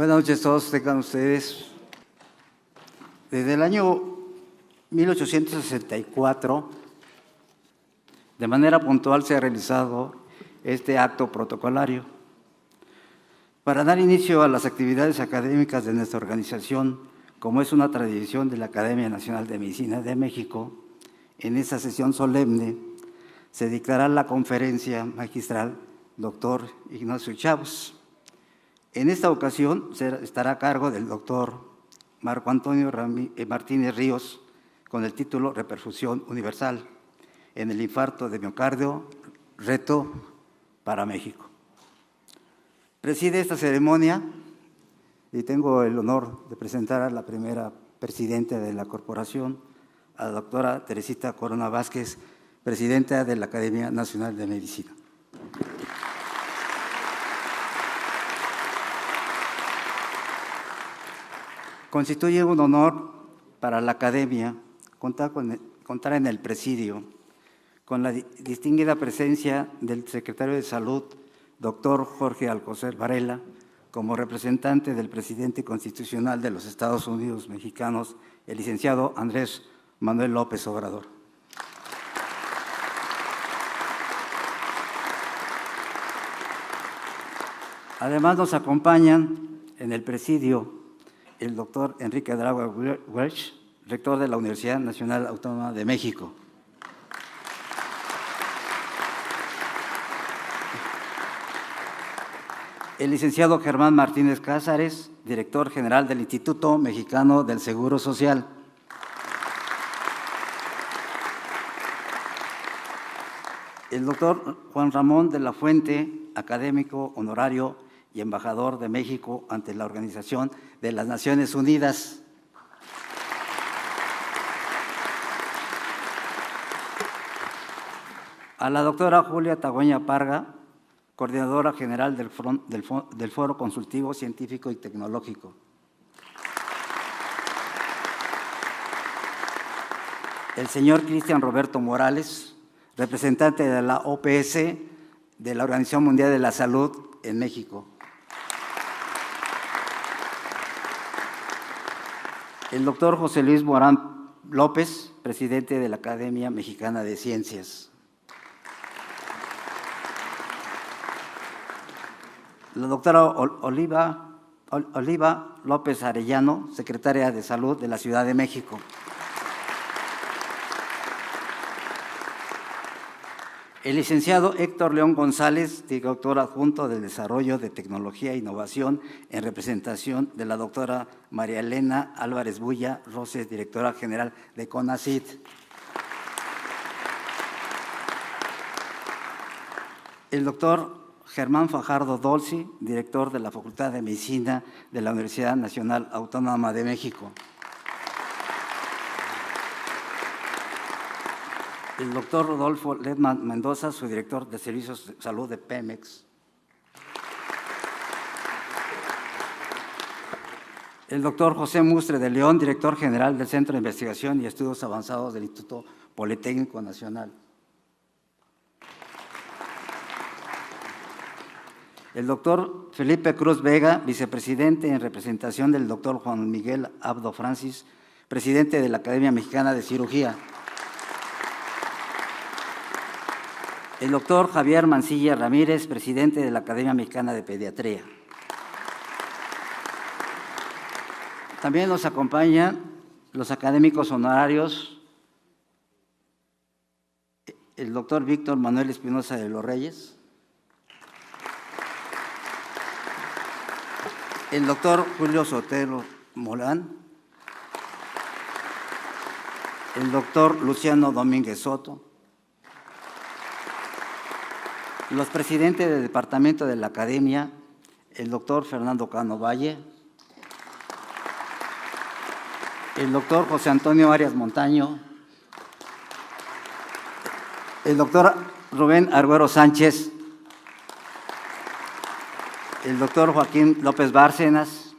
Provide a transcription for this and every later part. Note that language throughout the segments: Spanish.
Buenas noches a todos, tengan ustedes. Desde el año 1864, de manera puntual se ha realizado este acto protocolario para dar inicio a las actividades académicas de nuestra organización, como es una tradición de la Academia Nacional de Medicina de México. En esta sesión solemne se dictará la conferencia magistral Dr. Ignacio Chavos. En esta ocasión estará a cargo del doctor Marco Antonio Martínez Ríos, con el título Reperfusión Universal en el infarto de miocardio, reto para México. Preside esta ceremonia y tengo el honor de presentar a la primera presidenta de la corporación, a la doctora Teresita Corona Vázquez, presidenta de la Academia Nacional de Medicina. Constituye un honor para la Academia contar en el presidio con la distinguida presencia del secretario de Salud, doctor Jorge Alcocer Varela, como representante del presidente constitucional de los Estados Unidos mexicanos, el licenciado Andrés Manuel López Obrador. Además nos acompañan en el presidio el doctor Enrique Dragua Welch, rector de la Universidad Nacional Autónoma de México. El licenciado Germán Martínez Cázares, director general del Instituto Mexicano del Seguro Social. El doctor Juan Ramón de la Fuente, académico honorario y embajador de México ante la Organización de las Naciones Unidas. A la doctora Julia Tagüeña Parga, coordinadora general del Foro Consultivo Científico y Tecnológico. El señor Cristian Roberto Morales, representante de la OPS, de la Organización Mundial de la Salud en México. El doctor José Luis Morán López, presidente de la Academia Mexicana de Ciencias. La doctora Oliva López Arellano, secretaria de Salud de la Ciudad de México. El licenciado Héctor León González, director adjunto del Desarrollo de Tecnología e Innovación, en representación de la doctora María Elena Álvarez Bulla Roses, directora general de CONACYT. El doctor Germán Fajardo Dolci, director de la Facultad de Medicina de la Universidad Nacional Autónoma de México. El doctor Rodolfo Ledman Mendoza, su director de Servicios de Salud de Pemex. El doctor José Mustre de León, director general del Centro de Investigación y Estudios Avanzados del Instituto Politécnico Nacional. El doctor Felipe Cruz Vega, vicepresidente en representación del doctor Juan Miguel Abdo Francis, presidente de la Academia Mexicana de Cirugía. El doctor Javier Mancilla Ramírez, presidente de la Academia Mexicana de Pediatría. También nos acompañan los académicos honorarios, el doctor Víctor Manuel Espinosa de los Reyes, el doctor Julio Sotelo Molán, el doctor Luciano Domínguez Soto, los presidentes del departamento de la Academia, el doctor Fernando Cano Valle, el doctor José Antonio Arias Montaño, el doctor Rubén Arguero Sánchez, el doctor Joaquín López Bárcenas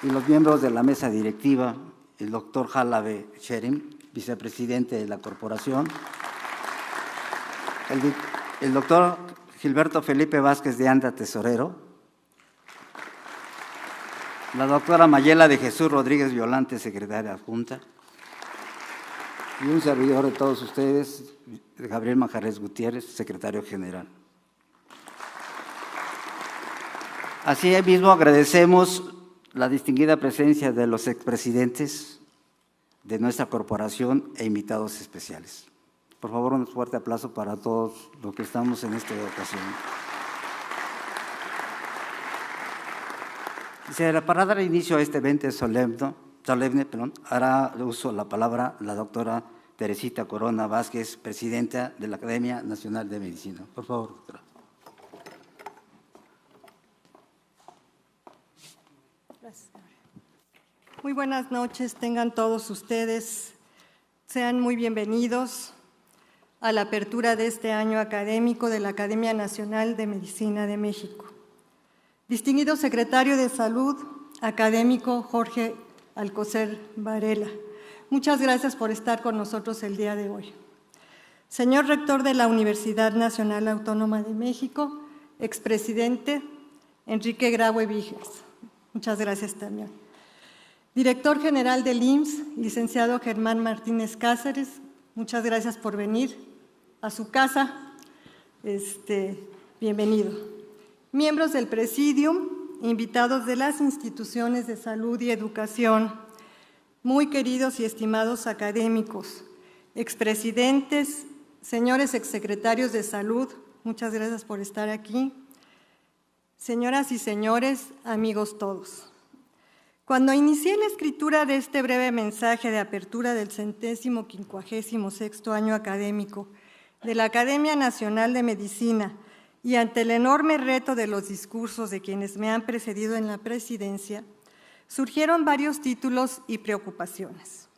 y los miembros de la mesa directiva, el doctor Jalabe Sherim, vicepresidente de la corporación, el doctor Gilberto Felipe Vázquez de Anda, tesorero, la doctora Mayela de Jesús Rodríguez Violante, secretaria adjunta, y un servidor de todos ustedes, Gabriel Majarés Gutiérrez, secretario general. Asimismo, agradecemos la distinguida presencia de los expresidentes de nuestra corporación e invitados especiales. Por favor, un fuerte aplauso para todos los que estamos en esta ocasión. Para dar inicio a este evento solemne, hará uso de la palabra la doctora Teresita Corona Vázquez, presidenta de la Academia Nacional de Medicina. Por favor, doctora. Gracias. Muy buenas noches, tengan todos ustedes. Sean muy bienvenidos a la apertura de este año académico de la Academia Nacional de Medicina de México. Distinguido secretario de Salud, académico Jorge Alcocer Varela, muchas gracias por estar con nosotros el día de hoy. Señor rector de la Universidad Nacional Autónoma de México, expresidente Enrique Graue Víges, muchas gracias también. Director general del IMSS, licenciado Germán Martínez Cáceres, muchas gracias por venir a su casa, bienvenido. Miembros del Presidium, invitados de las instituciones de salud y educación, muy queridos y estimados académicos, expresidentes, señores exsecretarios de salud, muchas gracias por estar aquí. Señoras y señores, amigos todos. Cuando inicié la escritura de este breve mensaje de apertura del 156º año académico de la Academia Nacional de Medicina y ante el enorme reto de los discursos de quienes me han precedido en la presidencia, surgieron varios títulos y preocupaciones.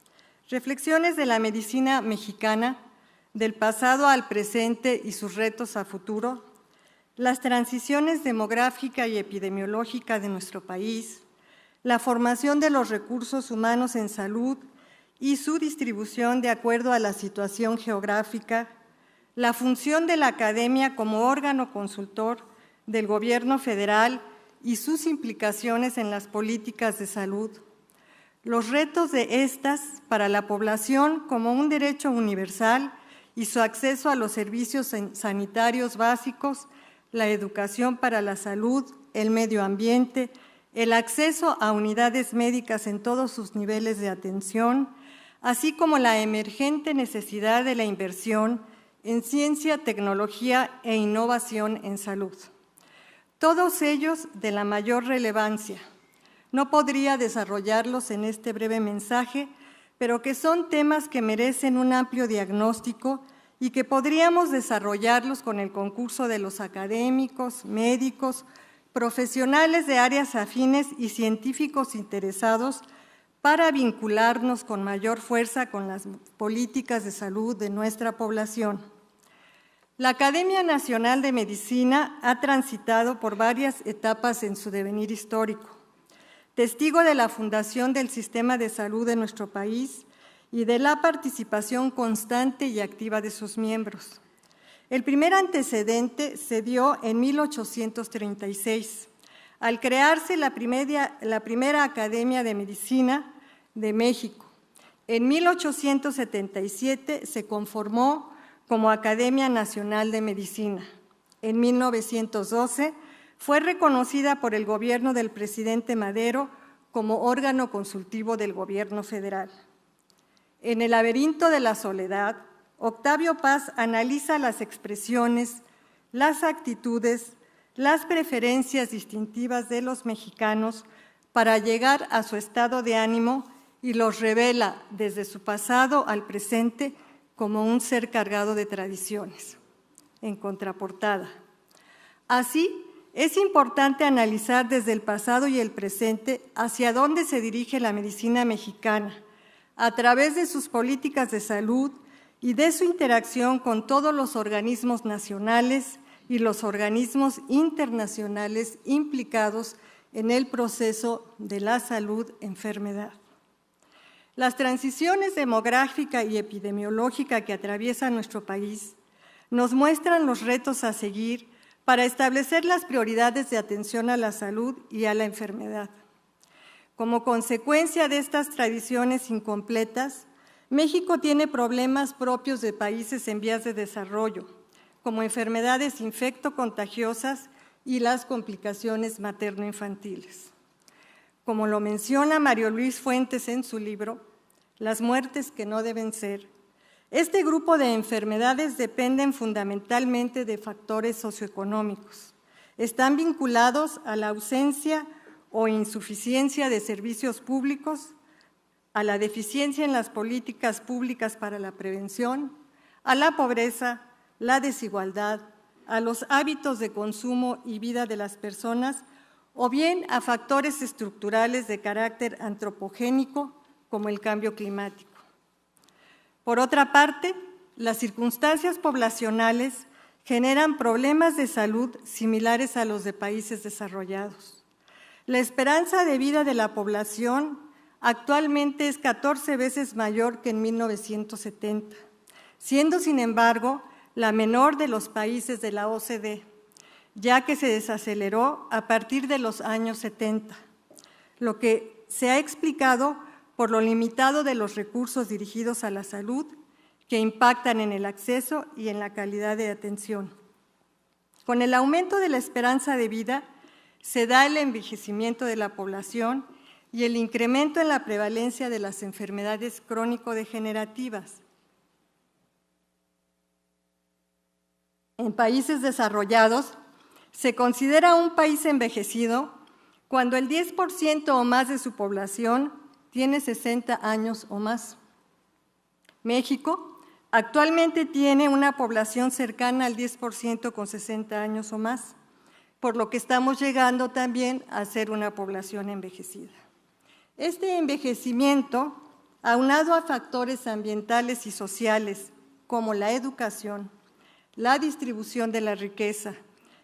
Reflexiones de la medicina mexicana, del pasado al presente y sus retos a futuro, las transiciones demográfica y epidemiológica de nuestro país, la formación de los recursos humanos en salud y su distribución de acuerdo a la situación geográfica, la función de la academia como órgano consultor del gobierno federal y sus implicaciones en las políticas de salud, los retos de estas para la población como un derecho universal y su acceso a los servicios sanitarios básicos, la educación para la salud, el medio ambiente, el acceso a unidades médicas en todos sus niveles de atención, así como la emergente necesidad de la inversión en ciencia, tecnología e innovación en salud. Todos ellos de la mayor relevancia. No podría desarrollarlos en este breve mensaje, pero que son temas que merecen un amplio diagnóstico y que podríamos desarrollarlos con el concurso de los académicos, médicos, profesionales de áreas afines y científicos interesados para vincularnos con mayor fuerza con las políticas de salud de nuestra población. La Academia Nacional de Medicina ha transitado por varias etapas en su devenir histórico, testigo de la fundación del sistema de salud de nuestro país y de la participación constante y activa de sus miembros. El primer antecedente se dio en 1836, al crearse la primera Academia de Medicina de México. En 1877 se conformó como Academia Nacional de Medicina. En 1912 fue reconocida por el gobierno del presidente Madero como órgano consultivo del gobierno federal. En el laberinto de la soledad, Octavio Paz analiza las expresiones, las actitudes, las preferencias distintivas de los mexicanos para llegar a su estado de ánimo y los revela desde su pasado al presente como un ser cargado de tradiciones. En contraportada. Así, es importante analizar desde el pasado y el presente hacia dónde se dirige la medicina mexicana, a través de sus políticas de salud y de su interacción con todos los organismos nacionales y los organismos internacionales implicados en el proceso de la salud-enfermedad. Las transiciones demográfica y epidemiológica que atraviesa nuestro país nos muestran los retos a seguir para establecer las prioridades de atención a la salud y a la enfermedad. Como consecuencia de estas tradiciones incompletas, México tiene problemas propios de países en vías de desarrollo, como enfermedades infectocontagiosas y las complicaciones materno-infantiles. Como lo menciona Mario Luis Fuentes en su libro, Las muertes que no deben ser, este grupo de enfermedades dependen fundamentalmente de factores socioeconómicos. Están vinculados a la ausencia o insuficiencia de servicios públicos, a la deficiencia en las políticas públicas para la prevención, a la pobreza, la desigualdad, a los hábitos de consumo y vida de las personas, o bien a factores estructurales de carácter antropogénico, como el cambio climático. Por otra parte, las circunstancias poblacionales generan problemas de salud similares a los de países desarrollados. La esperanza de vida de la población actualmente es 14 veces mayor que en 1970, siendo, sin embargo, la menor de los países de la OCDE, ya que se desaceleró a partir de los años 70, lo que se ha explicado por lo limitado de los recursos dirigidos a la salud que impactan en el acceso y en la calidad de atención. Con el aumento de la esperanza de vida, se da el envejecimiento de la población y el incremento en la prevalencia de las enfermedades crónico-degenerativas. En países desarrollados, se considera un país envejecido cuando el 10% o más de su población tiene 60 años o más. México actualmente tiene una población cercana al 10% con 60 años o más, por lo que estamos llegando también a ser una población envejecida. Este envejecimiento, aunado a factores ambientales y sociales como la educación, la distribución de la riqueza,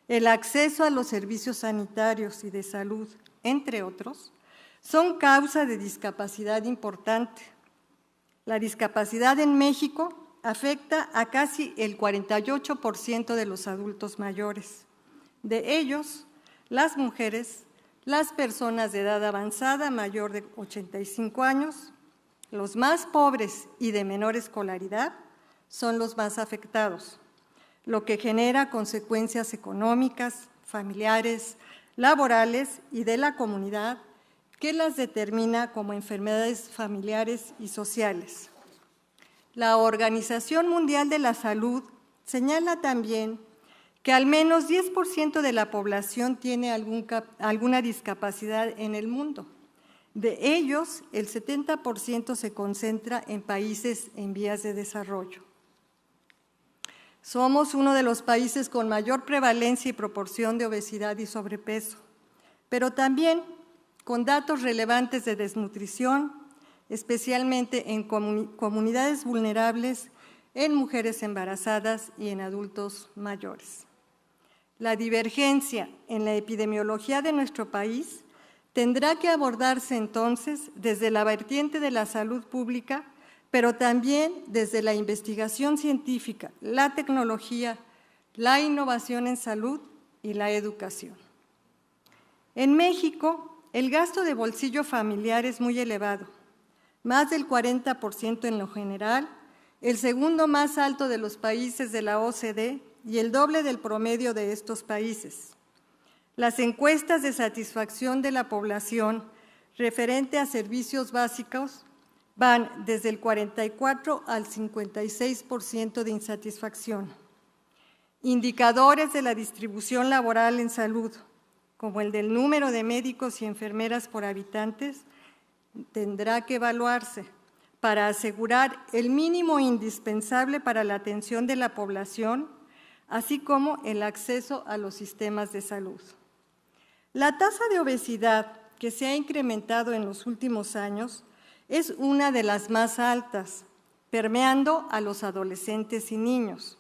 el acceso a los servicios sanitarios y de salud, entre otros, son causa de discapacidad importante. La discapacidad en México afecta a casi el 48% de los adultos mayores. De ellos, las mujeres, las personas de edad avanzada mayor de 85 años, los más pobres y de menor escolaridad son los más afectados, lo que genera consecuencias económicas, familiares, laborales y de la comunidad que las determina como enfermedades familiares y sociales. La Organización Mundial de la Salud señala también que al menos 10% de la población tiene alguna discapacidad en el mundo. De ellos, el 70% se concentra en países en vías de desarrollo. Somos uno de los países con mayor prevalencia y proporción de obesidad y sobrepeso, pero también con datos relevantes de desnutrición, especialmente en comunidades vulnerables, en mujeres embarazadas y en adultos mayores. La divergencia en la epidemiología de nuestro país tendrá que abordarse entonces desde la vertiente de la salud pública, pero también desde la investigación científica, la tecnología, la innovación en salud y la educación. En México, el gasto de bolsillo familiar es muy elevado, más del 40% en lo general, el segundo más alto de los países de la OCDE y el doble del promedio de estos países. Las encuestas de satisfacción de la población referente a servicios básicos van desde el 44 al 56% de insatisfacción. Indicadores de la distribución laboral en salud, como el del número de médicos y enfermeras por habitantes, tendrá que evaluarse para asegurar el mínimo indispensable para la atención de la población, así como el acceso a los sistemas de salud. La tasa de obesidad que se ha incrementado en los últimos años es una de las más altas, permeando a los adolescentes y niños,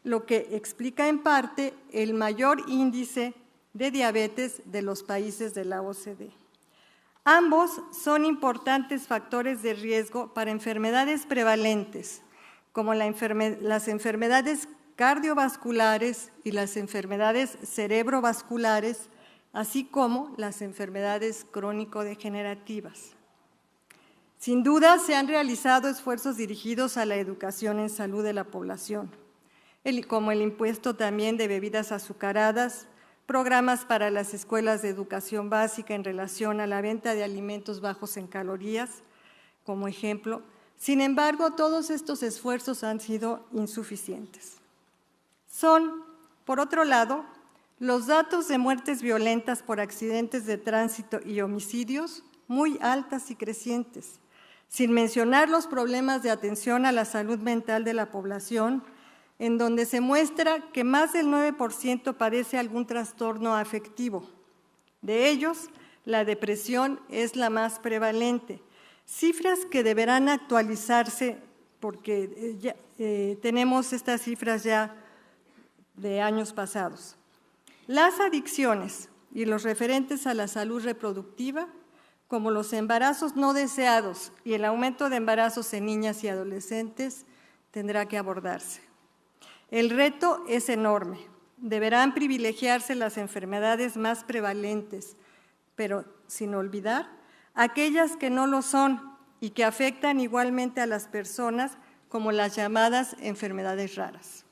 lo que explica en parte el mayor índice de diabetes de los países de la OCDE. Ambos son importantes factores de riesgo para enfermedades prevalentes, como las enfermedades cardiovasculares y las enfermedades cerebrovasculares, así como las enfermedades crónico-degenerativas. Sin duda, se han realizado esfuerzos dirigidos a la educación en salud de la población, como el impuesto también de bebidas azucaradas, programas para las escuelas de educación básica en relación a la venta de alimentos bajos en calorías, como ejemplo. Sin embargo, todos estos esfuerzos han sido insuficientes. Son, por otro lado, los datos de muertes violentas por accidentes de tránsito y homicidios muy altas y crecientes, sin mencionar los problemas de atención a la salud mental de la población, en donde se muestra que más del 9% padece algún trastorno afectivo. De ellos, la depresión es la más prevalente, cifras que deberán actualizarse porque tenemos estas cifras ya de años pasados. Las adicciones y los referentes a la salud reproductiva, como los embarazos no deseados y el aumento de embarazos en niñas y adolescentes, tendrá que abordarse. El reto es enorme. Deberán privilegiarse las enfermedades más prevalentes, pero sin olvidar aquellas que no lo son y que afectan igualmente a las personas, como las llamadas enfermedades raras.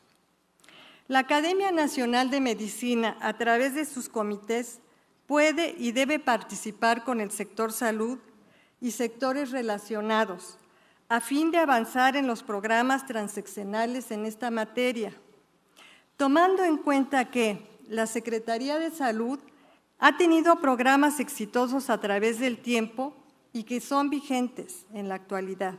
La Academia Nacional de Medicina, a través de sus comités, puede y debe participar con el sector salud y sectores relacionados, a fin de avanzar en los programas transeccionales en esta materia, tomando en cuenta que la Secretaría de Salud ha tenido programas exitosos a través del tiempo y que son vigentes en la actualidad,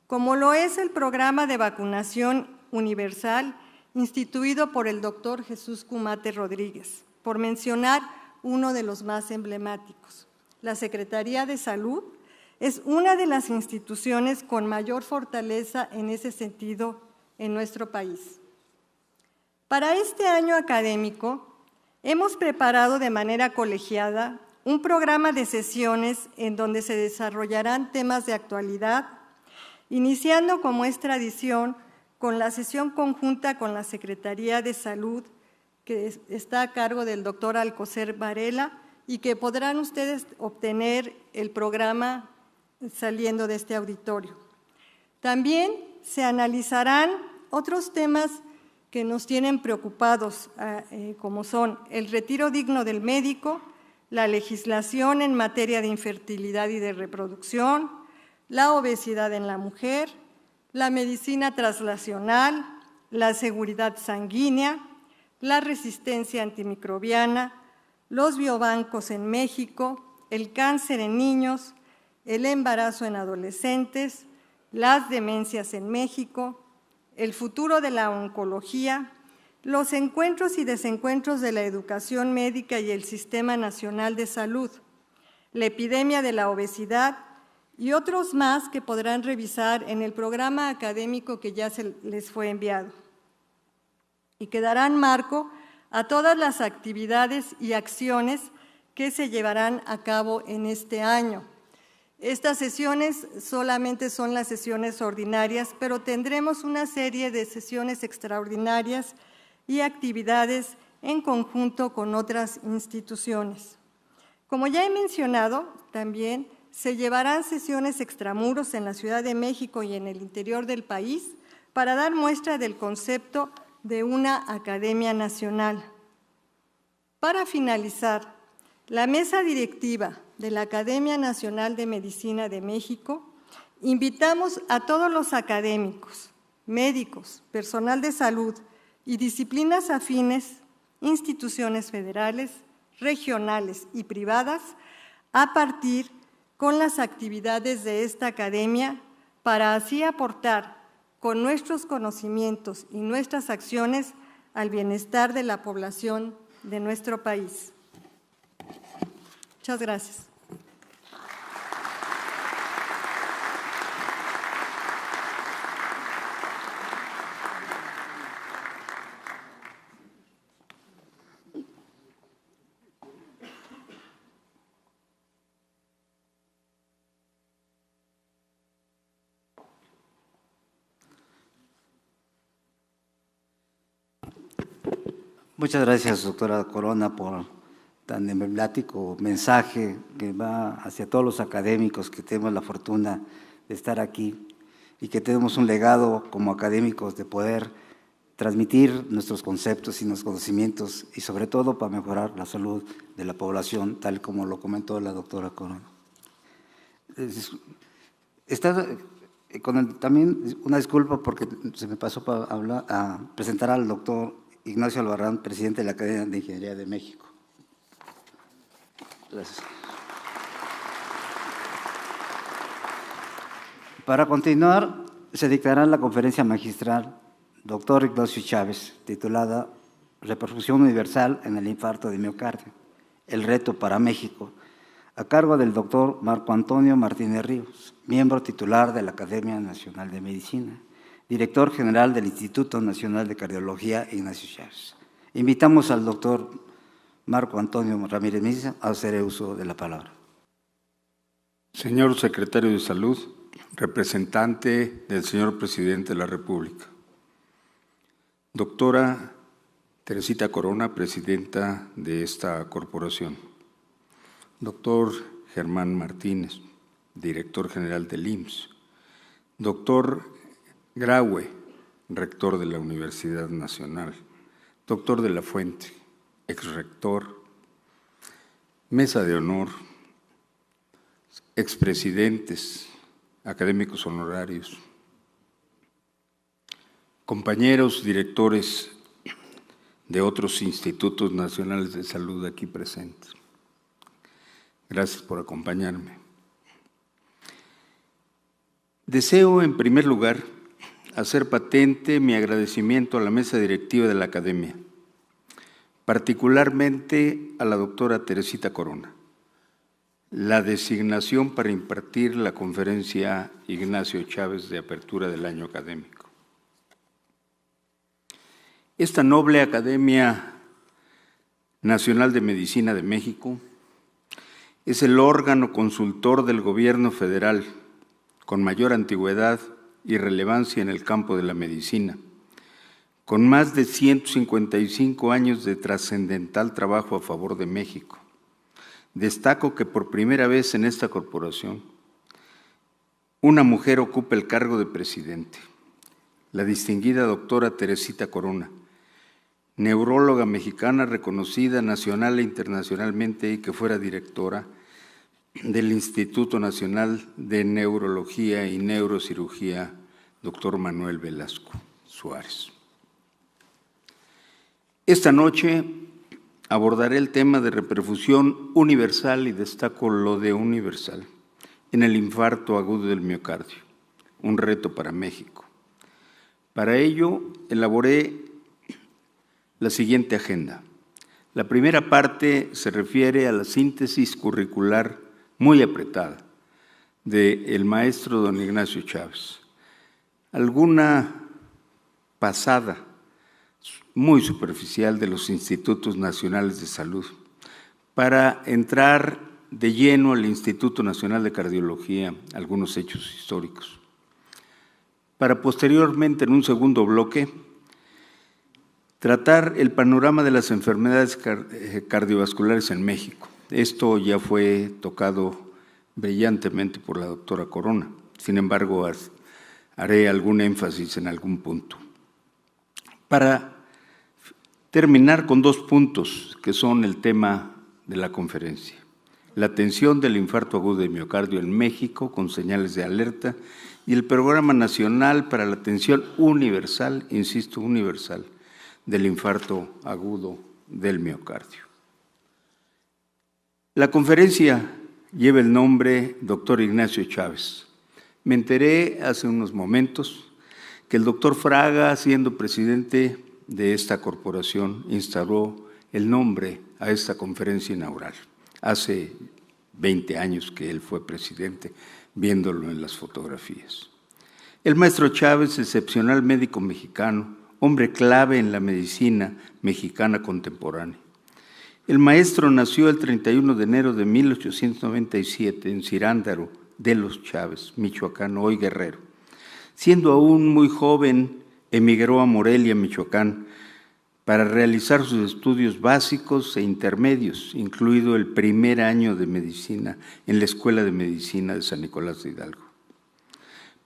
como lo es el programa de vacunación universal instituido por el doctor Jesús Cumate Rodríguez, por mencionar uno de los más emblemáticos. La Secretaría de Salud es una de las instituciones con mayor fortaleza en ese sentido en nuestro país. Para este año académico, hemos preparado de manera colegiada un programa de sesiones en donde se desarrollarán temas de actualidad, iniciando, como es tradición, con la sesión conjunta con la Secretaría de Salud, que está a cargo del doctor Alcocer Varela, y que podrán ustedes obtener el programa saliendo de este auditorio. También se analizarán otros temas que nos tienen preocupados, como son el retiro digno del médico, la legislación en materia de infertilidad y de reproducción, la obesidad en la mujer, la medicina translacional, la seguridad sanguínea, la resistencia antimicrobiana, los biobancos en México, el cáncer en niños, el embarazo en adolescentes, las demencias en México, el futuro de la oncología, los encuentros y desencuentros de la educación médica y el Sistema Nacional de Salud, la epidemia de la obesidad y otros más que podrán revisar en el programa académico que ya se les fue enviado, y que darán marco a todas las actividades y acciones que se llevarán a cabo en este año. Estas sesiones solamente son las sesiones ordinarias, pero tendremos una serie de sesiones extraordinarias y actividades en conjunto con otras instituciones. Como ya he mencionado, también se llevarán sesiones extramuros en la Ciudad de México y en el interior del país para dar muestra del concepto de una academia nacional. Para finalizar, la mesa directiva de la Academia Nacional de Medicina de México, invitamos a todos los académicos, médicos, personal de salud y disciplinas afines, instituciones federales, regionales y privadas, a partir con las actividades de esta academia para así aportar con nuestros conocimientos y nuestras acciones al bienestar de la población de nuestro país. Muchas gracias. Muchas gracias, doctora Corona, por tan emblemático mensaje que va hacia todos los académicos que tenemos la fortuna de estar aquí y que tenemos un legado como académicos de poder transmitir nuestros conceptos y nuestros conocimientos y sobre todo para mejorar la salud de la población, tal como lo comentó la doctora Corona. También una disculpa porque se me pasó a presentar al doctor Ignacio Albarrán, presidente de la Academia de Ingeniería de México. Gracias. Para continuar, se dictará la conferencia magistral Doctor Ignacio Chávez, titulada Repercusión universal en el infarto de miocardio, el reto para México, a cargo del doctor Marco Antonio Martínez Ríos, miembro titular de la Academia Nacional de Medicina, director general del Instituto Nacional de Cardiología Ignacio Chávez. Invitamos al doctor Marco Antonio Ramírez Misa a hacer uso de la palabra. Señor Secretario de Salud, representante del señor Presidente de la República. Doctora Teresita Corona, presidenta de esta corporación. Doctor Germán Martínez, director general del IMSS. Doctor Graue, rector de la Universidad Nacional. Doctor de la Fuente, exrector. Mesa de honor, expresidentes, académicos honorarios, compañeros directores de otros institutos nacionales de salud aquí presentes. Gracias por acompañarme. Deseo, en primer lugar, hacer patente mi agradecimiento a la mesa directiva de la Academia, particularmente a la doctora Teresita Corona, la designación para impartir la conferencia Ignacio Chávez de apertura del año académico. Esta noble Academia Nacional de Medicina de México es el órgano consultor del gobierno federal con mayor antigüedad y relevancia en el campo de la medicina, con más de 155 años de trascendental trabajo a favor de México. Destaco que por primera vez en esta corporación, una mujer ocupa el cargo de presidente, la distinguida doctora Teresita Corona, neuróloga mexicana reconocida nacional e internacionalmente y que fuera directora del Instituto Nacional de Neurología y Neurocirugía, doctor Manuel Velasco Suárez. Esta noche abordaré el tema de reperfusión universal y destaco lo de universal en el infarto agudo del miocardio, un reto para México. Para ello elaboré la siguiente agenda. La primera parte se refiere a la síntesis curricular muy apretada del maestro don Ignacio Chávez. Alguna pasada muy superficial de los institutos nacionales de salud para entrar de lleno al Instituto Nacional de Cardiología, algunos hechos históricos. Para posteriormente, en un segundo bloque, tratar el panorama de las enfermedades cardiovasculares en México. Esto ya fue tocado brillantemente por la doctora Corona. Sin embargo, haré algún énfasis en algún punto. Para terminar con 2 puntos que son el tema de la conferencia. La atención del infarto agudo de miocardio en México con señales de alerta y el Programa Nacional para la Atención Universal, insisto, universal, del infarto agudo del miocardio. La conferencia lleva el nombre Doctor Ignacio Chávez. Me enteré hace unos momentos que el doctor Fraga, siendo presidente de esta corporación, instauró el nombre a esta conferencia inaugural. Hace 20 años que él fue presidente, viéndolo en las fotografías. El maestro Chávez, excepcional médico mexicano, hombre clave en la medicina mexicana contemporánea. El maestro nació el 31 de enero de 1897 en Cirándaro de los Chávez, Michoacán, hoy Guerrero. Siendo aún muy joven, emigró a Morelia, Michoacán, para realizar sus estudios básicos e intermedios, incluido el primer año de medicina en la Escuela de Medicina de San Nicolás de Hidalgo.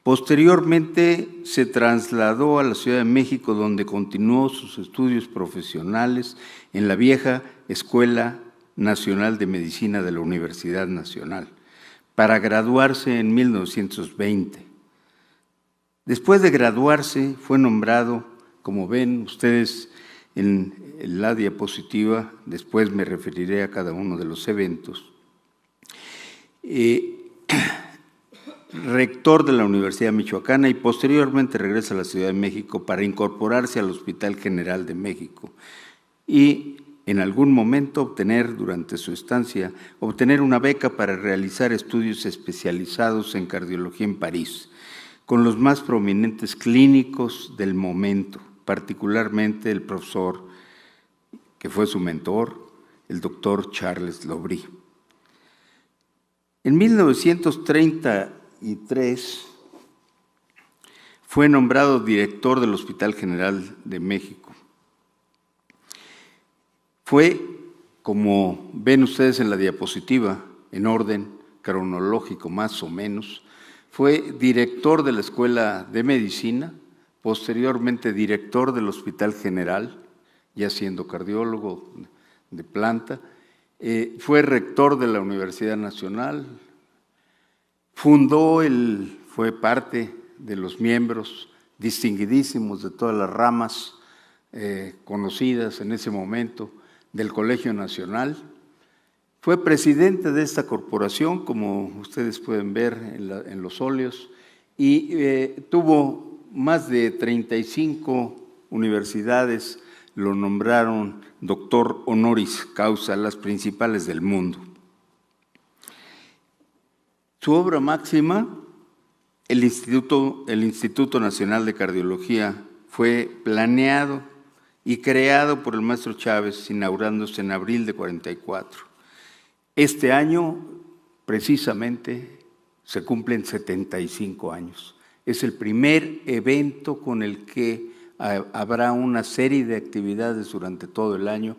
Posteriormente se trasladó a la Ciudad de México, donde continuó sus estudios profesionales en la vieja Escuela Nacional de Medicina de la Universidad Nacional, para graduarse en 1920. Después de graduarse, fue nombrado, como ven ustedes en la diapositiva, después me referiré a cada uno de los eventos, rector de la Universidad Michoacana, y posteriormente regresa a la Ciudad de México para incorporarse al Hospital General de México y en algún momento obtener, durante su estancia, una beca para realizar estudios especializados en cardiología en París, con los más prominentes clínicos del momento, particularmente el profesor, que fue su mentor, el doctor Charles Lobry. En 1933 fue nombrado director del Hospital General de México. Fue, como ven ustedes en la diapositiva, en orden cronológico más o menos, fue director de la Escuela de Medicina, posteriormente director del Hospital General, ya siendo cardiólogo de planta, fue rector de la Universidad Nacional, fue parte de los miembros distinguidísimos de todas las ramas conocidas en ese momento del Colegio Nacional. Fue presidente de esta corporación, como ustedes pueden ver en los óleos, y tuvo más de 35 universidades, lo nombraron doctor honoris causa, las principales del mundo. Su obra máxima, el Instituto Nacional de Cardiología, fue planeado y creado por el maestro Chávez, inaugurándose en abril de 44. Este año, precisamente, se cumplen 75 años. Es el primer evento con el que habrá una serie de actividades durante todo el año,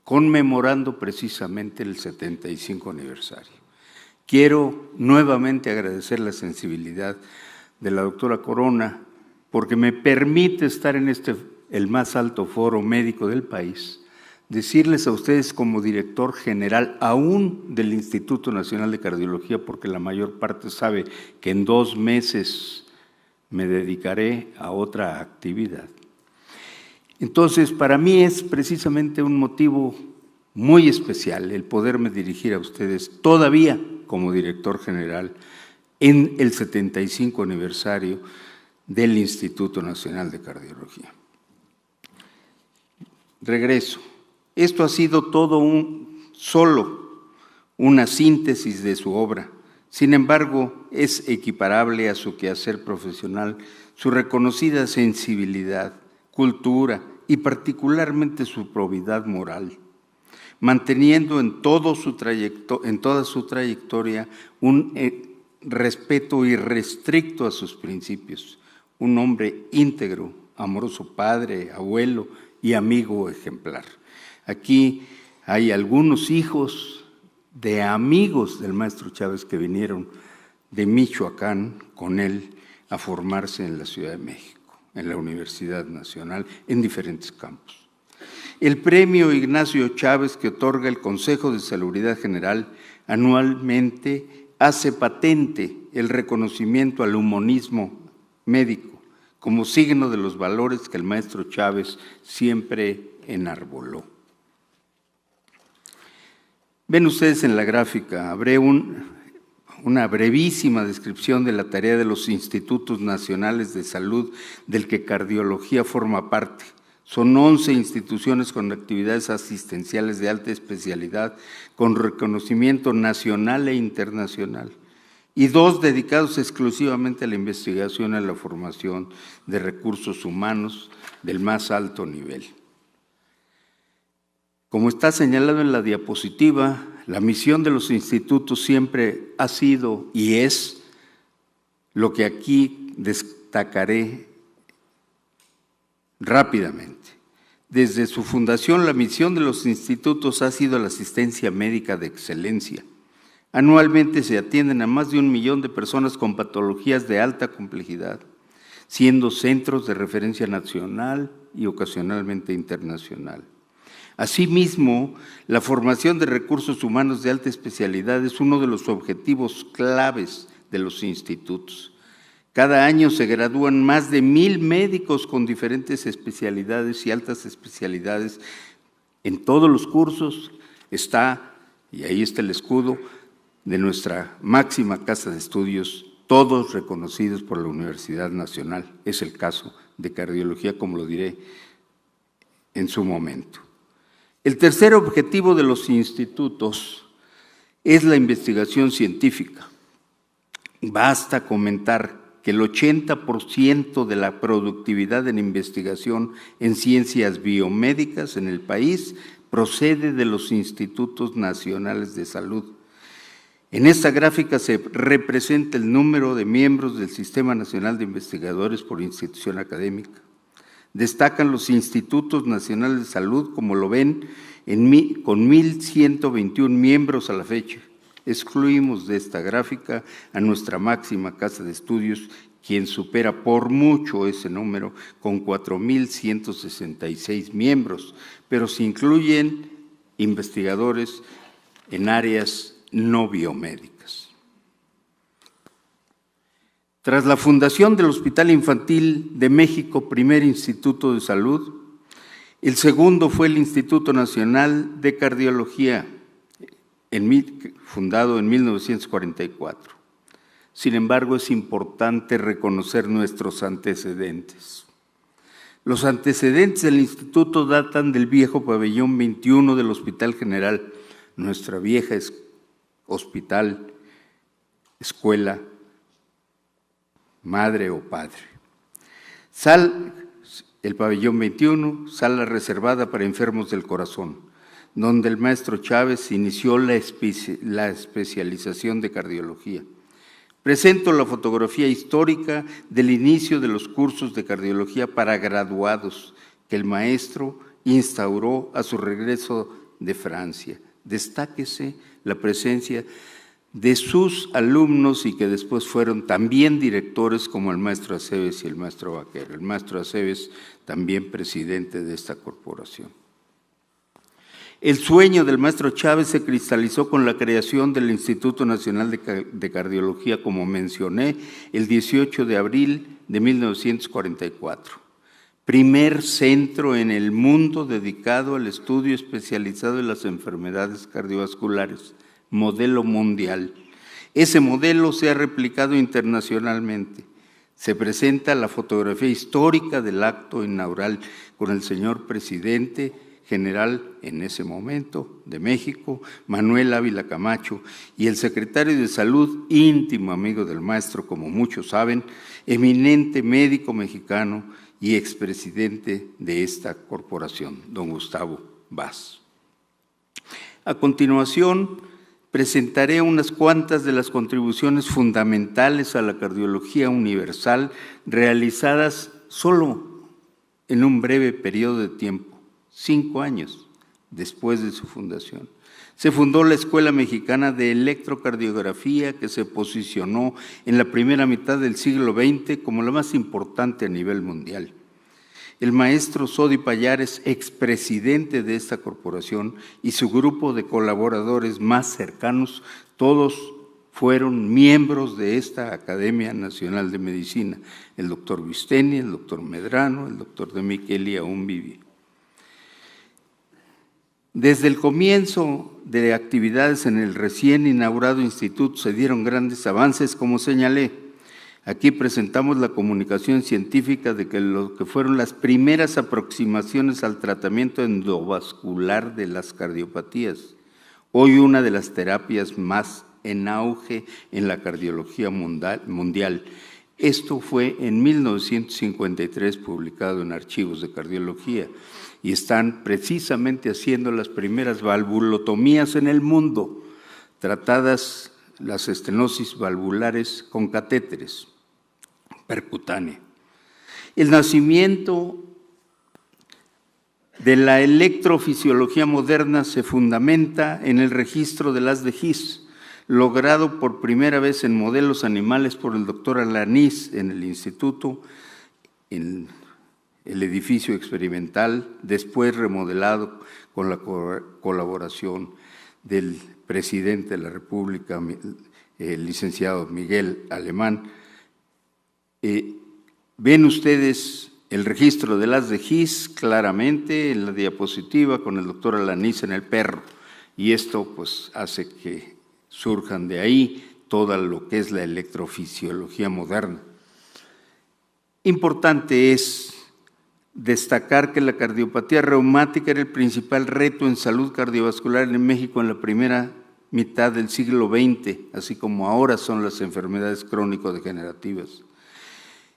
conmemorando precisamente el 75 aniversario. Quiero nuevamente agradecer la sensibilidad de la doctora Corona, porque me permite estar en el más alto foro médico del país, decirles a ustedes como director general aún del Instituto Nacional de Cardiología, porque la mayor parte sabe que en 2 meses me dedicaré a otra actividad. Entonces, para mí es precisamente un motivo muy especial el poderme dirigir a ustedes todavía como director general en el 75 aniversario del Instituto Nacional de Cardiología. Regreso. Esto ha sido todo solo una síntesis de su obra. Sin embargo, es equiparable a su quehacer profesional su reconocida sensibilidad, cultura y particularmente su probidad moral, manteniendo en toda su trayectoria un respeto irrestricto a sus principios, un hombre íntegro, amoroso padre, abuelo y amigo ejemplar. Aquí hay algunos hijos de amigos del maestro Chávez que vinieron de Michoacán con él a formarse en la Ciudad de México, en la Universidad Nacional, en diferentes campos. El premio Ignacio Chávez que otorga el Consejo de Salubridad General anualmente hace patente el reconocimiento al humanismo médico como signo de los valores que el maestro Chávez siempre enarboló. Ven ustedes en la gráfica, habré una brevísima descripción de la tarea de los Institutos Nacionales de Salud del que cardiología forma parte. Son 11 instituciones con actividades asistenciales de alta especialidad, con reconocimiento nacional e internacional, y 2 dedicados exclusivamente a la investigación y a la formación de recursos humanos del más alto nivel. Como está señalado en la diapositiva, la misión de los institutos siempre ha sido y es lo que aquí destacaré rápidamente: Desde su fundación, la misión de los institutos ha sido la asistencia médica de excelencia. Anualmente se atienden a más de 1 millón de personas con patologías de alta complejidad, siendo centros de referencia nacional y ocasionalmente internacional. Asimismo, la formación de recursos humanos de alta especialidad es uno de los objetivos claves de los institutos. Cada año se gradúan más de 1,000 médicos con diferentes especialidades y altas especialidades. En todos los cursos está, y ahí está el escudo de nuestra máxima casa de estudios, todos reconocidos por la Universidad Nacional. Es el caso de cardiología, como lo diré en su momento. El tercer objetivo de los institutos es la investigación científica. Basta comentar que el 80% de la productividad en investigación en ciencias biomédicas en el país procede de los institutos nacionales de salud. En esta gráfica se representa el número de miembros del Sistema Nacional de Investigadores por institución académica. Destacan los institutos nacionales de salud, como lo ven, con 1,121 miembros a la fecha. Excluimos de esta gráfica a nuestra máxima casa de estudios, quien supera por mucho ese número con 4,166 miembros, pero se incluyen investigadores en áreas no biomédicas. Tras la fundación del Hospital Infantil de México, primer instituto de salud, el segundo fue el Instituto Nacional de Cardiología, fundado en 1944. Sin embargo, es importante reconocer nuestros antecedentes. Los antecedentes del instituto datan del viejo pabellón 21 del Hospital General, nuestra vieja hospital, escuela, madre o padre. El pabellón 21, sala reservada para enfermos del corazón, donde el maestro Chávez inició la especialización de cardiología. Presento la fotografía histórica del inicio de los cursos de cardiología para graduados que el maestro instauró a su regreso de Francia. Destáquese la presencia de sus alumnos y que después fueron también directores, como el maestro Aceves y el maestro Vaquero. El maestro Aceves también presidente de esta corporación. El sueño del maestro Chávez se cristalizó con la creación del Instituto Nacional de Cardiología, como mencioné, el 18 de abril de 1944. Primer centro en el mundo dedicado al estudio especializado en las enfermedades cardiovasculares, modelo mundial. Ese modelo se ha replicado internacionalmente. Se presenta la fotografía histórica del acto inaugural con el señor presidente general en ese momento de México, Manuel Ávila Camacho, y el secretario de Salud, íntimo amigo del maestro, como muchos saben, eminente médico mexicano y expresidente de esta corporación, don Gustavo Vaz. A continuación, presentaré unas cuantas de las contribuciones fundamentales a la cardiología universal realizadas solo en un breve periodo de tiempo, 5 años después de su fundación. Se fundó la Escuela Mexicana de Electrocardiografía, que se posicionó en la primera mitad del siglo XX como la más importante a nivel mundial. El maestro Sodi Pallares, expresidente de esta corporación, y su grupo de colaboradores más cercanos, todos fueron miembros de esta Academia Nacional de Medicina, el doctor Visteni, el doctor Medrano, el doctor de Micheli, aún vive. Desde el comienzo de actividades en el recién inaugurado instituto se dieron grandes avances, como señalé. Aquí presentamos la comunicación científica de que lo que fueron las primeras aproximaciones al tratamiento endovascular de las cardiopatías, hoy una de las terapias más en auge en la cardiología mundial. Esto fue en 1953 publicado en Archivos de Cardiología y están precisamente haciendo las primeras valvulotomías en el mundo, tratadas las estenosis valvulares con catéteres percutánea. El nacimiento de la electrofisiología moderna se fundamenta en el registro del haz de His, logrado por primera vez en modelos animales por el doctor Alanís en el instituto, en el edificio experimental, después remodelado con la colaboración del presidente de la República, el licenciado Miguel Alemán. Ven ustedes el registro del haz de His claramente en la diapositiva con el doctor Alanís en el perro, y esto pues hace que surjan de ahí todo lo que es la electrofisiología moderna. Importante es destacar que la cardiopatía reumática era el principal reto en salud cardiovascular en México en la primera mitad del siglo XX, así como ahora son las enfermedades crónico-degenerativas.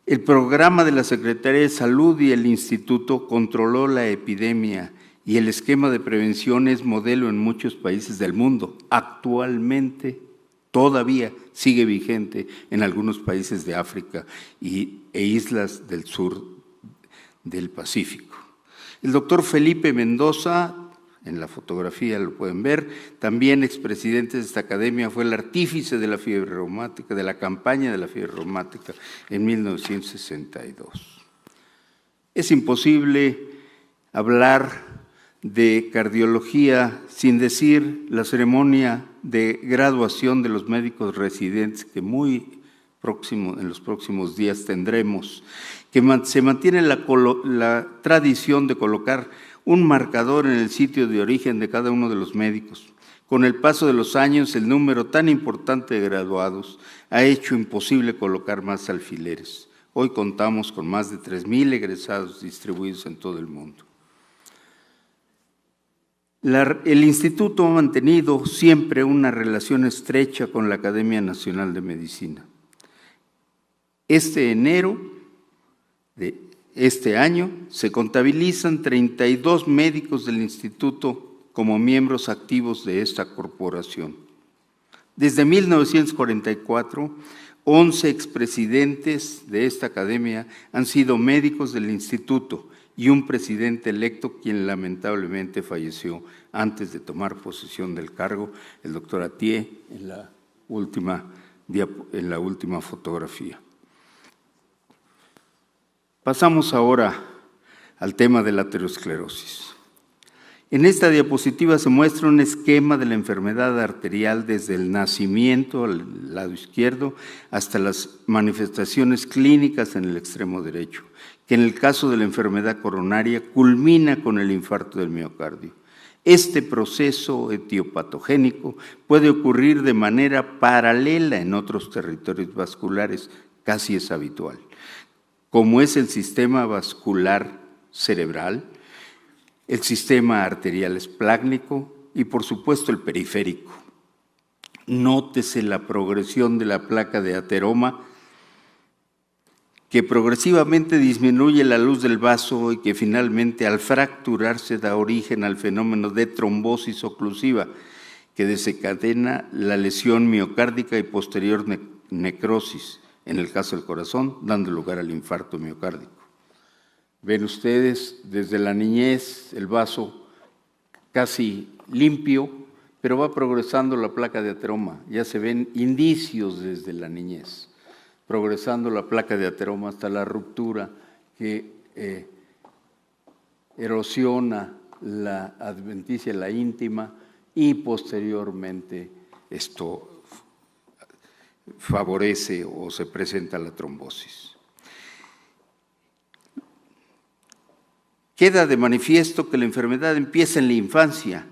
El programa de la Secretaría de Salud y el Instituto controló la epidemia y el esquema de prevención es modelo en muchos países del mundo. Actualmente todavía sigue vigente en algunos países de África e islas del sur del Pacífico. El doctor Felipe Mendoza, en la fotografía lo pueden ver, también expresidente de esta academia, fue el artífice de la fiebre reumática, de la campaña de la fiebre reumática en 1962. Es imposible hablar de cardiología sin decir la ceremonia de graduación de los médicos residentes que en los próximos días tendremos, que se mantiene la tradición de colocar un marcador en el sitio de origen de cada uno de los médicos. Con el paso de los años, el número tan importante de graduados ha hecho imposible colocar más alfileres. Hoy contamos con más de 3,000 egresados distribuidos en todo el mundo. El Instituto ha mantenido siempre una relación estrecha con la Academia Nacional de Medicina. Este enero de este año se contabilizan 32 médicos del Instituto como miembros activos de esta corporación. Desde 1944, 11 expresidentes de esta academia han sido médicos del Instituto y un presidente electo quien lamentablemente falleció antes de tomar posesión del cargo, el doctor Atié, en la última fotografía. Pasamos ahora al tema de la aterosclerosis. En esta diapositiva se muestra un esquema de la enfermedad arterial desde el nacimiento al lado izquierdo hasta las manifestaciones clínicas en el extremo derecho, que en el caso de la enfermedad coronaria culmina con el infarto del miocardio. Este proceso etiopatogénico puede ocurrir de manera paralela en otros territorios vasculares, casi es habitual, como es el sistema vascular cerebral, el sistema arterial esplácnico y, por supuesto, el periférico. Nótese la progresión de la placa de ateroma, que progresivamente disminuye la luz del vaso y que finalmente al fracturarse da origen al fenómeno de trombosis oclusiva, que desencadena la lesión miocárdica y posterior necrosis, en el caso del corazón, dando lugar al infarto miocárdico. Ven ustedes desde la niñez el vaso casi limpio, pero va progresando la placa de ateroma. Ya se ven indicios desde la niñez, progresando la placa de ateroma hasta la ruptura que erosiona la adventicia, la íntima, y posteriormente esto favorece o se presenta la trombosis. Queda de manifiesto que la enfermedad empieza en la infancia,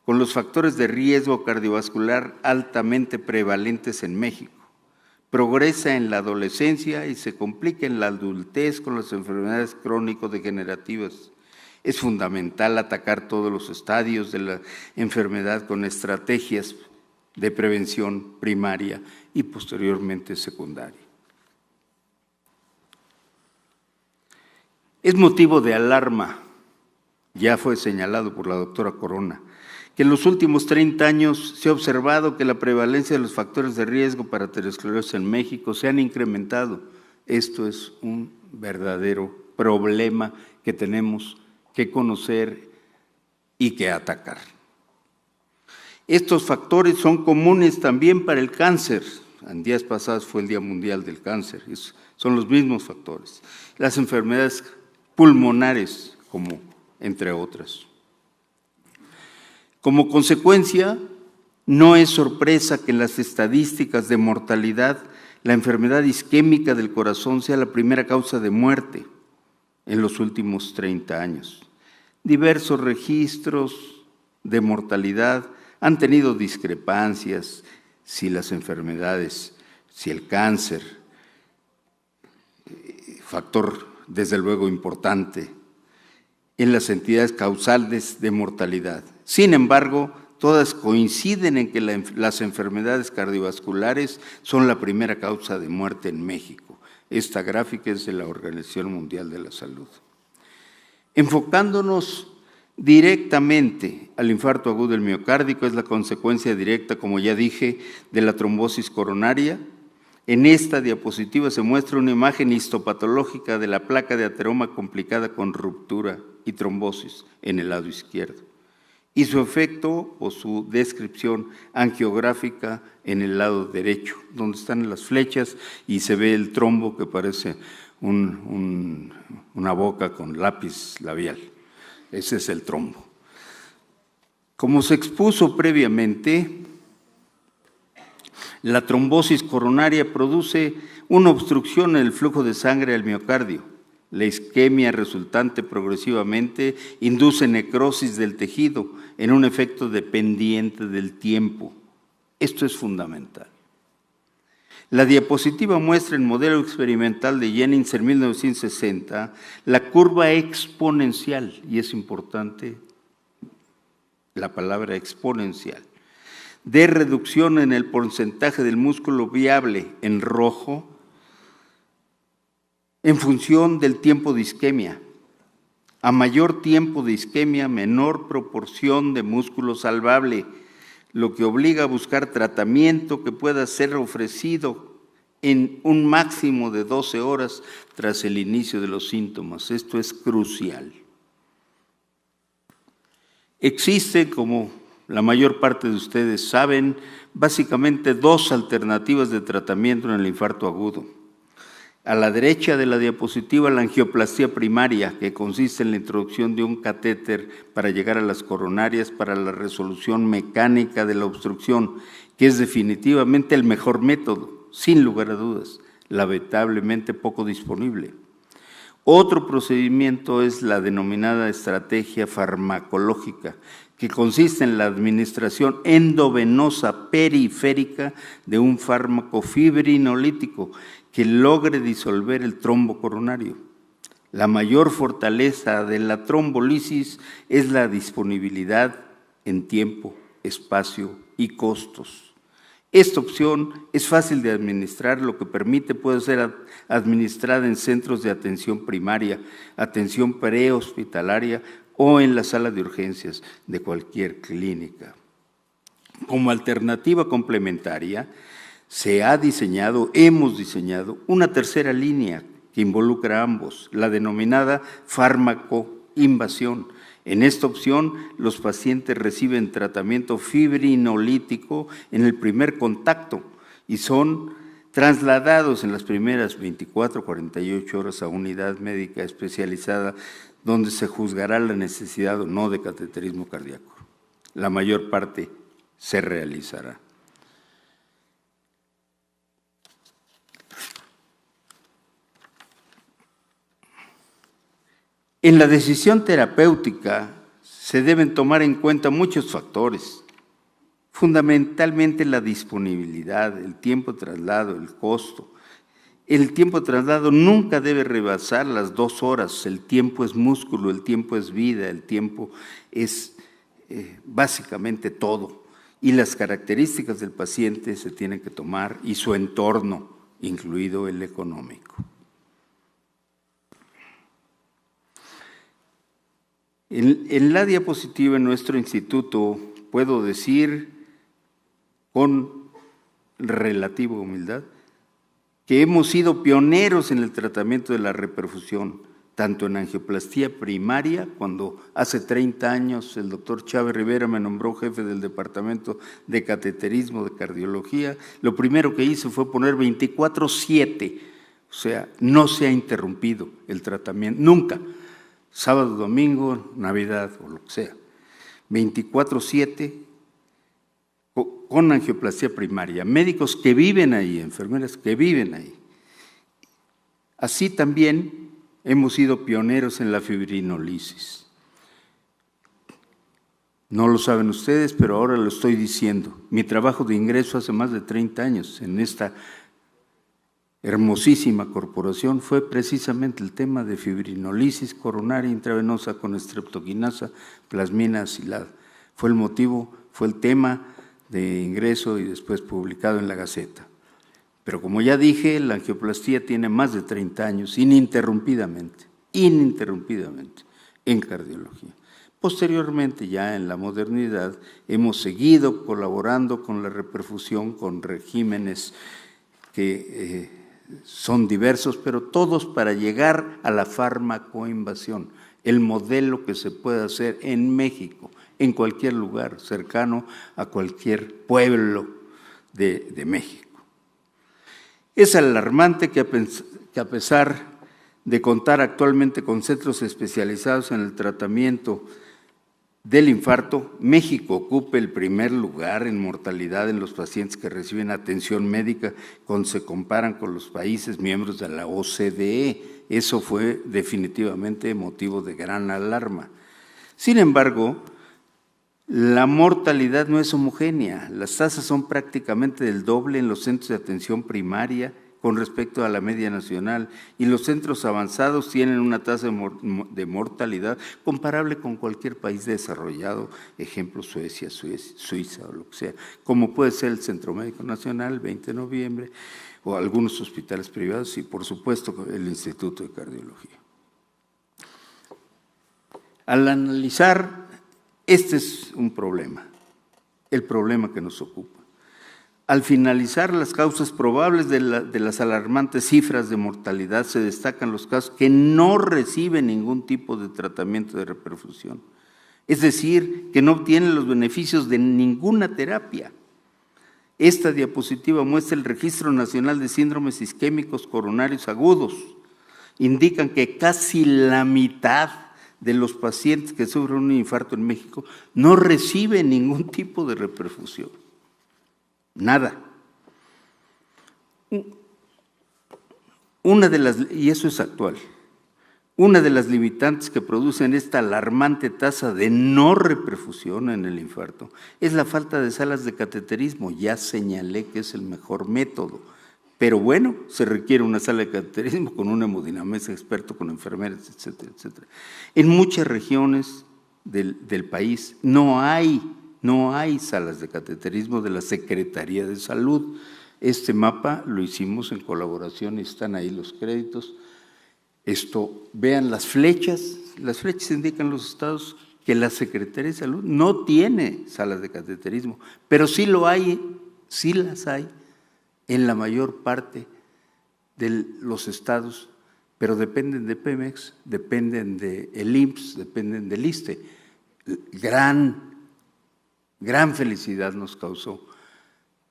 con los factores de riesgo cardiovascular altamente prevalentes en México. Progresa en la adolescencia y se complica en la adultez con las enfermedades crónico-degenerativas. Es fundamental atacar todos los estadios de la enfermedad con estrategias de prevención primaria y posteriormente secundaria. Es motivo de alarma, ya fue señalado por la doctora Corona, que en los últimos 30 años se ha observado que la prevalencia de los factores de riesgo para aterosclerosis en México se han incrementado. Esto es un verdadero problema que tenemos que conocer y que atacar. Estos factores son comunes también para el cáncer. En días pasados fue el Día Mundial del Cáncer. Son los mismos factores. Las enfermedades pulmonares, como entre otras. Como consecuencia, no es sorpresa que en las estadísticas de mortalidad la enfermedad isquémica del corazón sea la primera causa de muerte en los últimos 30 años. Diversos registros de mortalidad han tenido discrepancias si las enfermedades, si el cáncer, factor desde luego importante en las entidades causales de mortalidad. Sin embargo, todas coinciden en que las enfermedades cardiovasculares son la primera causa de muerte en México. Esta gráfica es de la Organización Mundial de la Salud. Enfocándonos directamente al infarto agudo del miocardio, es la consecuencia directa, como ya dije, de la trombosis coronaria. En esta diapositiva se muestra una imagen histopatológica de la placa de ateroma complicada con ruptura y trombosis en el lado izquierdo, y su efecto o su descripción angiográfica en el lado derecho, donde están las flechas y se ve el trombo que parece una boca con lápiz labial. Ese es el trombo. Como se expuso previamente, la trombosis coronaria produce una obstrucción en el flujo de sangre al miocardio. La isquemia resultante progresivamente induce necrosis del tejido en un efecto dependiente del tiempo. Esto es fundamental. La diapositiva muestra en modelo experimental de Jennings en 1960 la curva exponencial, y es importante la palabra exponencial, de reducción en el porcentaje del músculo viable en rojo en función del tiempo de isquemia. A mayor tiempo de isquemia, menor proporción de músculo salvable, lo que obliga a buscar tratamiento que pueda ser ofrecido en un máximo de 12 horas tras el inicio de los síntomas. Esto es crucial. Existe, como la mayor parte de ustedes saben, básicamente dos alternativas de tratamiento en el infarto agudo. A la derecha de la diapositiva, la angioplastía primaria, que consiste en la introducción de un catéter para llegar a las coronarias para la resolución mecánica de la obstrucción, que es definitivamente el mejor método, sin lugar a dudas, lamentablemente poco disponible. Otro procedimiento es la denominada estrategia farmacológica, que consiste en la administración endovenosa periférica de un fármaco fibrinolítico que logre disolver el trombo coronario. La mayor fortaleza de la trombolisis es la disponibilidad en tiempo, espacio y costos. Esta opción es fácil de administrar, lo que permite puede ser administrada en centros de atención primaria, atención prehospitalaria o en la sala de urgencias de cualquier clínica. Como alternativa complementaria, hemos diseñado una tercera línea que involucra a ambos, la denominada farmacoinvasión. En esta opción, los pacientes reciben tratamiento fibrinolítico en el primer contacto y son trasladados en las primeras 24 o 48 horas a unidad médica especializada donde se juzgará la necesidad o no de cateterismo cardíaco. La mayor parte se realizará. En la decisión terapéutica se deben tomar en cuenta muchos factores, fundamentalmente la disponibilidad, el tiempo de traslado, el costo. El tiempo de traslado nunca debe rebasar las 2 horas, el tiempo es músculo, el tiempo es vida, el tiempo es básicamente todo. Y las características del paciente se tienen que tomar y su entorno, incluido el económico. En la diapositiva en nuestro instituto puedo decir con relativa humildad que hemos sido pioneros en el tratamiento de la reperfusión. tanto en angioplastía primaria, cuando hace 30 años el doctor Chávez Rivera me nombró jefe del departamento de cateterismo de cardiología, lo primero que hice fue poner 24/7, o sea, no se ha interrumpido el tratamiento, nunca, sábado, domingo, Navidad o lo que sea, 24/7 con angioplastía primaria, médicos que viven ahí, enfermeras que viven ahí. Así también hemos sido pioneros en la fibrinolisis. No lo saben ustedes, pero ahora lo estoy diciendo. Mi trabajo de ingreso hace más de 30 años en esta hermosísima corporación fue precisamente el tema de fibrinolisis coronaria intravenosa con streptokinasa, plasmina acilada. Fue el motivo, fue el tema de ingreso y después publicado en la Gaceta. Pero como ya dije, la angioplastía tiene más de 30 años, ininterrumpidamente en cardiología. Posteriormente, ya en la modernidad, hemos seguido colaborando con la reperfusión, con regímenes que son diversos, pero todos para llegar a la farmacoinvasión, el modelo que se puede hacer en México, en cualquier lugar cercano a cualquier pueblo de México. Es alarmante que a pesar de contar actualmente con centros especializados en el tratamiento del infarto, México ocupe el primer lugar en mortalidad en los pacientes que reciben atención médica cuando se comparan con los países miembros de la OCDE. Eso fue definitivamente motivo de gran alarma. Sin embargo, la mortalidad no es homogénea, las tasas son prácticamente del doble en los centros de atención primaria con respecto a la media nacional y los centros avanzados tienen una tasa de mortalidad comparable con cualquier país desarrollado, ejemplo Suecia, Suiza o lo que sea, como puede ser el Centro Médico Nacional, 20 de noviembre, o algunos hospitales privados y por supuesto el Instituto de Cardiología. Al analizar este es un problema, el problema que nos ocupa. Al finalizar las causas probables de las alarmantes cifras de mortalidad, se destacan los casos que no reciben ningún tipo de tratamiento de reperfusión, es decir, que no obtienen los beneficios de ninguna terapia. Esta diapositiva muestra el Registro Nacional de Síndromes Isquémicos Coronarios Agudos. Indican que casi la mitad de los pacientes que sufren un infarto en México no reciben ningún tipo de reperfusión. Nada. Y eso es actual, una de las limitantes que producen esta alarmante tasa de no reperfusión en el infarto es la falta de salas de cateterismo. Ya señalé que es el mejor método, pero bueno, se requiere una sala de cateterismo con un hemodinamista experto, con enfermeras, etcétera, etcétera. En muchas regiones del país no hay salas de cateterismo de la Secretaría de Salud. Este mapa lo hicimos en colaboración y están ahí los créditos. Vean las flechas indican los estados que la Secretaría de Salud no tiene salas de cateterismo, pero sí las hay en la mayor parte de los estados, pero dependen de Pemex, dependen del IMSS, dependen del ISSSTE. Gran felicidad nos causó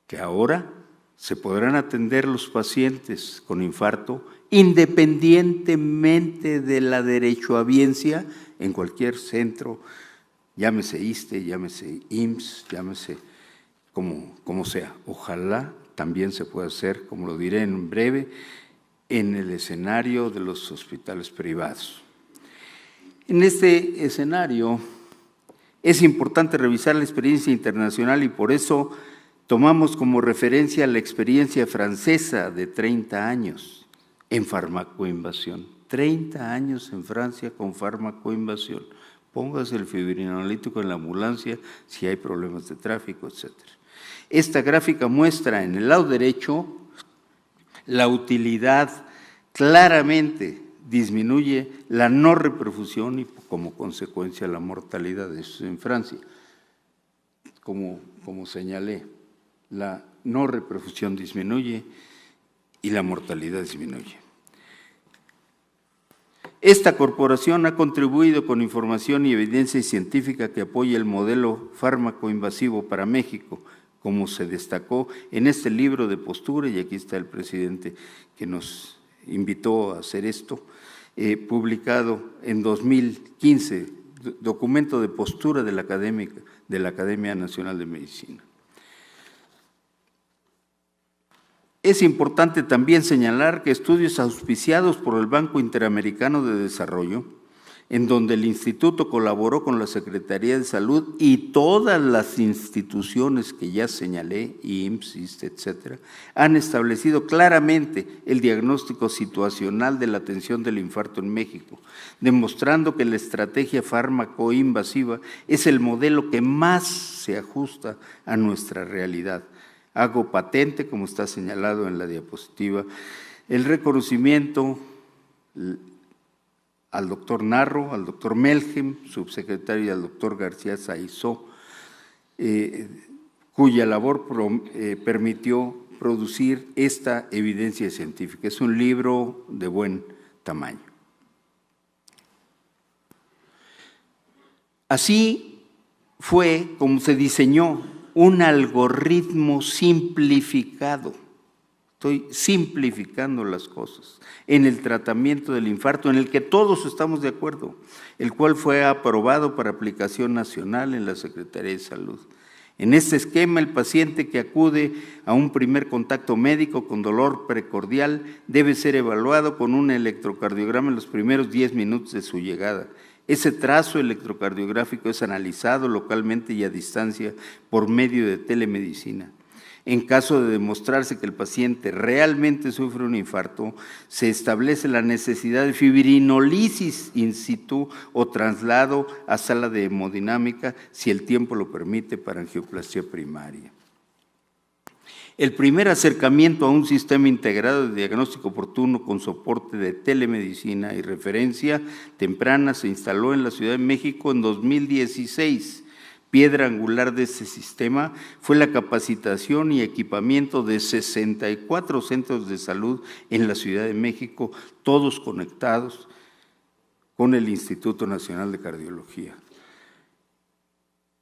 que ahora se podrán atender los pacientes con infarto independientemente de la derechohabiencia en cualquier centro, llámese ISSSTE, llámese IMSS, llámese como sea. Ojalá también se pueda hacer, como lo diré en breve, en el escenario de los hospitales privados. En este escenario es importante revisar la experiencia internacional y por eso tomamos como referencia la experiencia francesa de 30 años en farmacoinvasión. 30 años en Francia con farmacoinvasión. Póngase el fibrinolítico en la ambulancia si hay problemas de tráfico, etc. Esta gráfica muestra en el lado derecho la utilidad. Claramente disminuye la no reperfusión y como consecuencia la mortalidad. Eso en Francia. Como señalé, la no reperfusión disminuye y la mortalidad disminuye. Esta corporación ha contribuido con información y evidencia científica que apoya el modelo fármaco invasivo para México, como se destacó en este libro de postura, y aquí está el presidente que nos invitó a hacer esto, publicado en 2015, documento de postura de la Academia Nacional de Medicina. Es importante también señalar que estudios auspiciados por el Banco Interamericano de Desarrollo, en donde el Instituto colaboró con la Secretaría de Salud y todas las instituciones que ya señalé, IMSS, ISSSTE, etcétera, han establecido claramente el diagnóstico situacional de la atención del infarto en México, demostrando que la estrategia fármaco-invasiva es el modelo que más se ajusta a nuestra realidad. Hago patente, como está señalado en la diapositiva, el reconocimiento al doctor Narro, al doctor Melhem, subsecretario, y al doctor García Saizó, cuya labor permitió producir esta evidencia científica. Es un libro de buen tamaño. Así fue como se diseñó un algoritmo simplificado, estoy simplificando las cosas, en el tratamiento del infarto, en el que todos estamos de acuerdo, el cual fue aprobado para aplicación nacional en la Secretaría de Salud. En este esquema, el paciente que acude a un primer contacto médico con dolor precordial debe ser evaluado con un electrocardiograma en los primeros 10 minutos de su llegada. Ese trazo electrocardiográfico es analizado localmente y a distancia por medio de telemedicina. En caso de demostrarse que el paciente realmente sufre un infarto, se establece la necesidad de fibrinólisis in situ o traslado a sala de hemodinámica, si el tiempo lo permite, para angioplastia primaria. El primer acercamiento a un sistema integrado de diagnóstico oportuno con soporte de telemedicina y referencia temprana se instaló en la Ciudad de México en 2016. Piedra angular de este sistema fue la capacitación y equipamiento de 64 centros de salud en la Ciudad de México, todos conectados con el Instituto Nacional de Cardiología,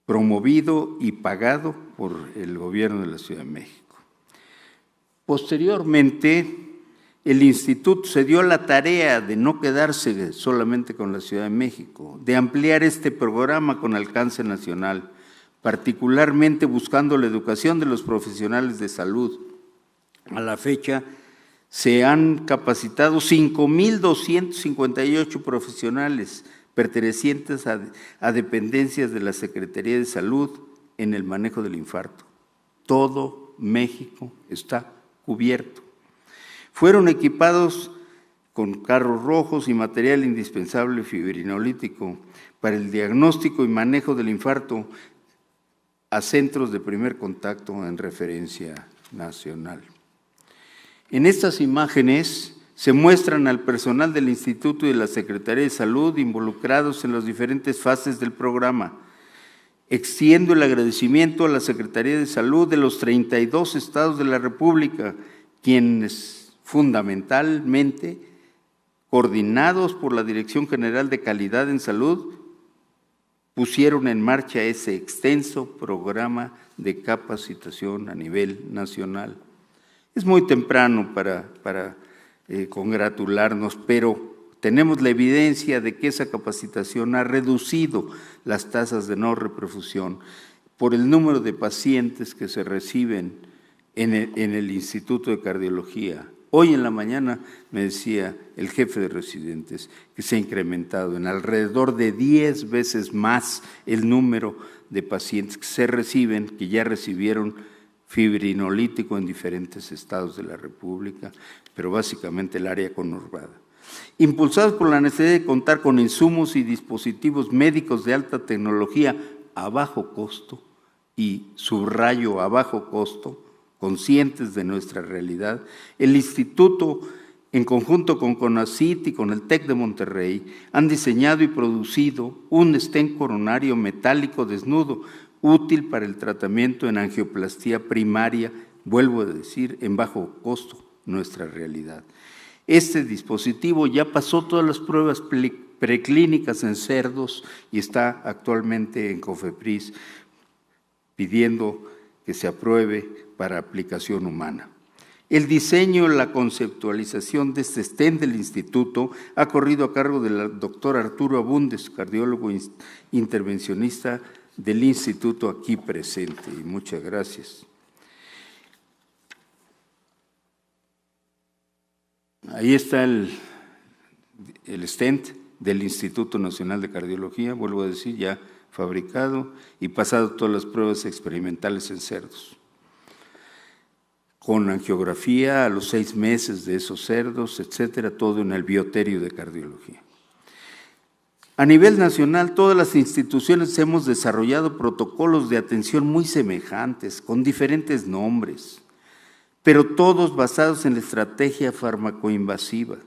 promovido y pagado por el gobierno de la Ciudad de México. Posteriormente, el instituto se dio la tarea de no quedarse solamente con la Ciudad de México, de ampliar este programa con alcance nacional, particularmente buscando la educación de los profesionales de salud. A la fecha, se han capacitado 5,258 profesionales pertenecientes a dependencias de la Secretaría de Salud en el manejo del infarto. Todo México está cubierto. Fueron equipados con carros rojos y material indispensable fibrinolítico para el diagnóstico y manejo del infarto a centros de primer contacto en referencia nacional. En estas imágenes se muestran al personal del Instituto y de la Secretaría de Salud involucrados en las diferentes fases del programa. Extiendo el agradecimiento a la Secretaría de Salud de los 32 estados de la República, quienes fundamentalmente, coordinados por la Dirección General de Calidad en Salud, pusieron en marcha ese extenso programa de capacitación a nivel nacional. Es muy temprano para congratularnos, pero tenemos la evidencia de que esa capacitación ha reducido las tasas de no reperfusión por el número de pacientes que se reciben en el Instituto de Cardiología. Hoy en la mañana me decía el jefe de residentes que se ha incrementado en alrededor de 10 veces más el número de pacientes que se reciben, que ya recibieron fibrinolítico en diferentes estados de la República, pero básicamente el área conurbada. Impulsados por la necesidad de contar con insumos y dispositivos médicos de alta tecnología a bajo costo, y subrayo a bajo costo, conscientes de nuestra realidad, el Instituto, en conjunto con CONACYT y con el TEC de Monterrey, han diseñado y producido un stent coronario metálico desnudo, útil para el tratamiento en angioplastía primaria, vuelvo a decir, en bajo costo, nuestra realidad. Este dispositivo ya pasó todas las pruebas preclínicas en cerdos y está actualmente en COFEPRIS pidiendo que se apruebe para aplicación humana. El diseño y la conceptualización de este stent del instituto ha corrido a cargo del doctor Arturo Abundes, cardiólogo intervencionista del instituto aquí presente. Y muchas gracias. Ahí está el stent del Instituto Nacional de Cardiología, vuelvo a decir, ya fabricado y pasado todas las pruebas experimentales en cerdos, con angiografía a los 6 meses de esos cerdos, etcétera, todo en el bioterio de cardiología. A nivel nacional, todas las instituciones hemos desarrollado protocolos de atención muy semejantes, con diferentes nombres, pero todos basados en la estrategia farmacoinvasiva.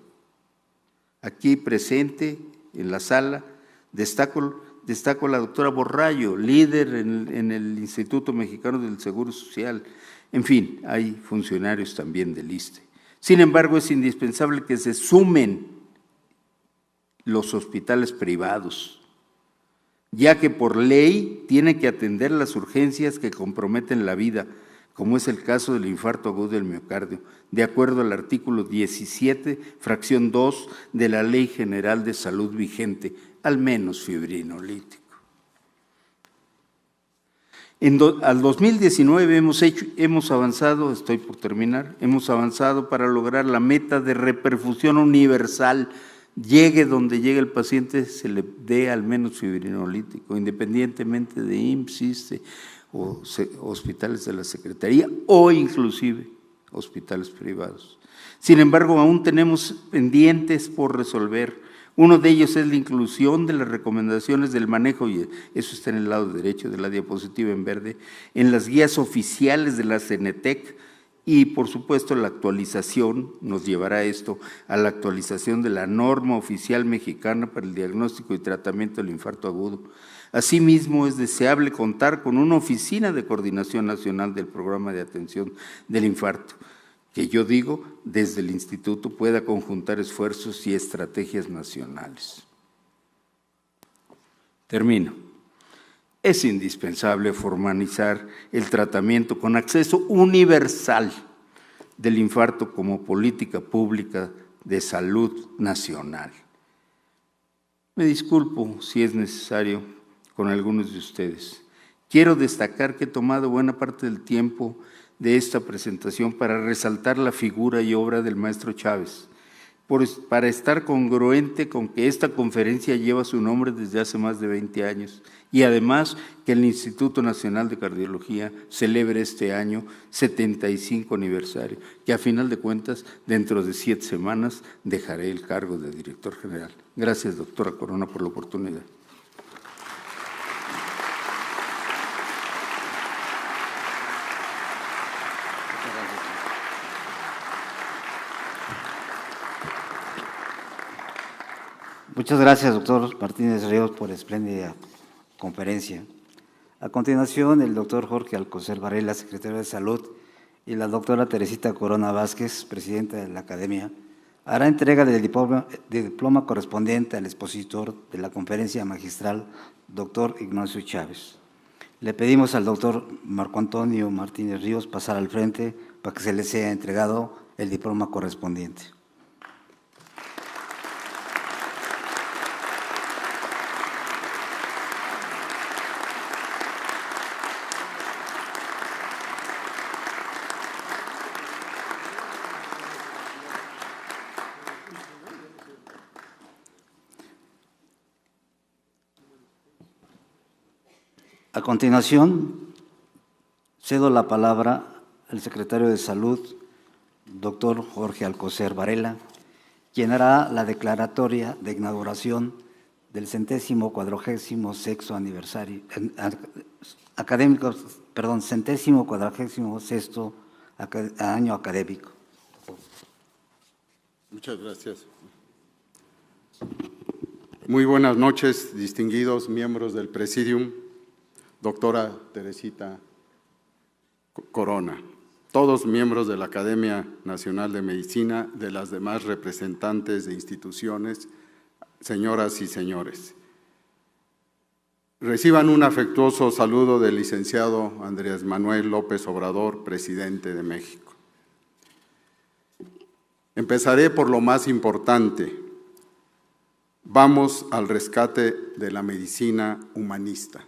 Aquí presente, en la sala, destaco a la doctora Borrallo, líder en el Instituto Mexicano del Seguro Social. En fin, hay funcionarios también del ISSSTE. Sin embargo, es indispensable que se sumen los hospitales privados, ya que por ley tienen que atender las urgencias que comprometen la vida, como es el caso del infarto agudo del miocardio, de acuerdo al artículo 17, fracción 2 de la Ley General de Salud vigente, al menos fibrinolítico. Al 2019 hemos avanzado, estoy por terminar, hemos avanzado para lograr la meta de reperfusión universal. Llegue donde llegue el paciente, se le dé al menos fibrinolítico, independientemente de IMSS, ISSSTE, o hospitales de la Secretaría o inclusive hospitales privados. Sin embargo, aún tenemos pendientes por resolver. Uno de ellos es la inclusión de las recomendaciones del manejo, y eso está en el lado derecho de la diapositiva en verde, en las guías oficiales de la CENETEC, y por supuesto la actualización, nos llevará esto a la actualización de la norma oficial mexicana para el diagnóstico y tratamiento del infarto agudo. Asimismo, es deseable contar con una oficina de coordinación nacional del programa de atención del infarto, que yo digo, desde el instituto pueda conjuntar esfuerzos y estrategias nacionales. Termino. Es indispensable formalizar el tratamiento con acceso universal del infarto como política pública de salud nacional. Me disculpo si es necesario con algunos de ustedes. Quiero destacar que he tomado buena parte del tiempo de esta presentación para resaltar la figura y obra del maestro Chávez, para estar congruente con que esta conferencia lleva su nombre desde hace más de 20 años y además que el Instituto Nacional de Cardiología celebre este año 75 aniversario, que a final de cuentas, dentro de 7 semanas, dejaré el cargo de director general. Gracias, doctora Corona, por la oportunidad. Muchas gracias, doctor Martínez Ríos, por espléndida conferencia. A continuación, el doctor Jorge Alcocer Varela, secretario de Salud, y la doctora Teresita Corona Vázquez, presidenta de la Academia, hará entrega del diploma correspondiente al expositor de la conferencia magistral, doctor Ignacio Chávez. Le pedimos al doctor Marco Antonio Martínez Ríos pasar al frente para que se le sea entregado el diploma correspondiente. A continuación, cedo la palabra al secretario de Salud, doctor Jorge Alcocer Varela, quien hará la declaratoria de inauguración del 146º aniversario académico, perdón, 146º año académico. Muchas gracias. Muy buenas noches, distinguidos miembros del Presidium, doctora Teresita Corona. todos miembros de la Academia Nacional de Medicina, de las demás representantes de instituciones, señoras y señores. Reciban un afectuoso saludo del licenciado Andrés Manuel López Obrador, presidente de México. Empezaré por lo más importante. Vamos al rescate de la medicina humanista.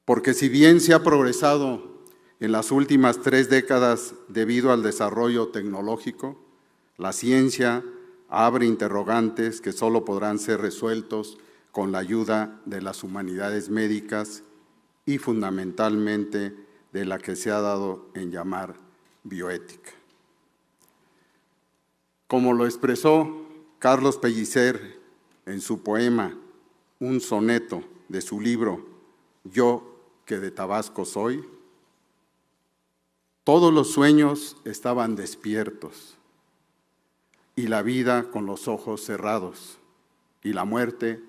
Porque si bien se ha progresado en las últimas 3 décadas debido al desarrollo tecnológico, la ciencia abre interrogantes que solo podrán ser resueltos con la ayuda de las humanidades médicas y fundamentalmente de la que se ha dado en llamar bioética. Como lo expresó Carlos Pellicer en su poema, un soneto de su libro Yo que de Tabasco soy, todos los sueños estaban despiertos y la vida con los ojos cerrados y la muerte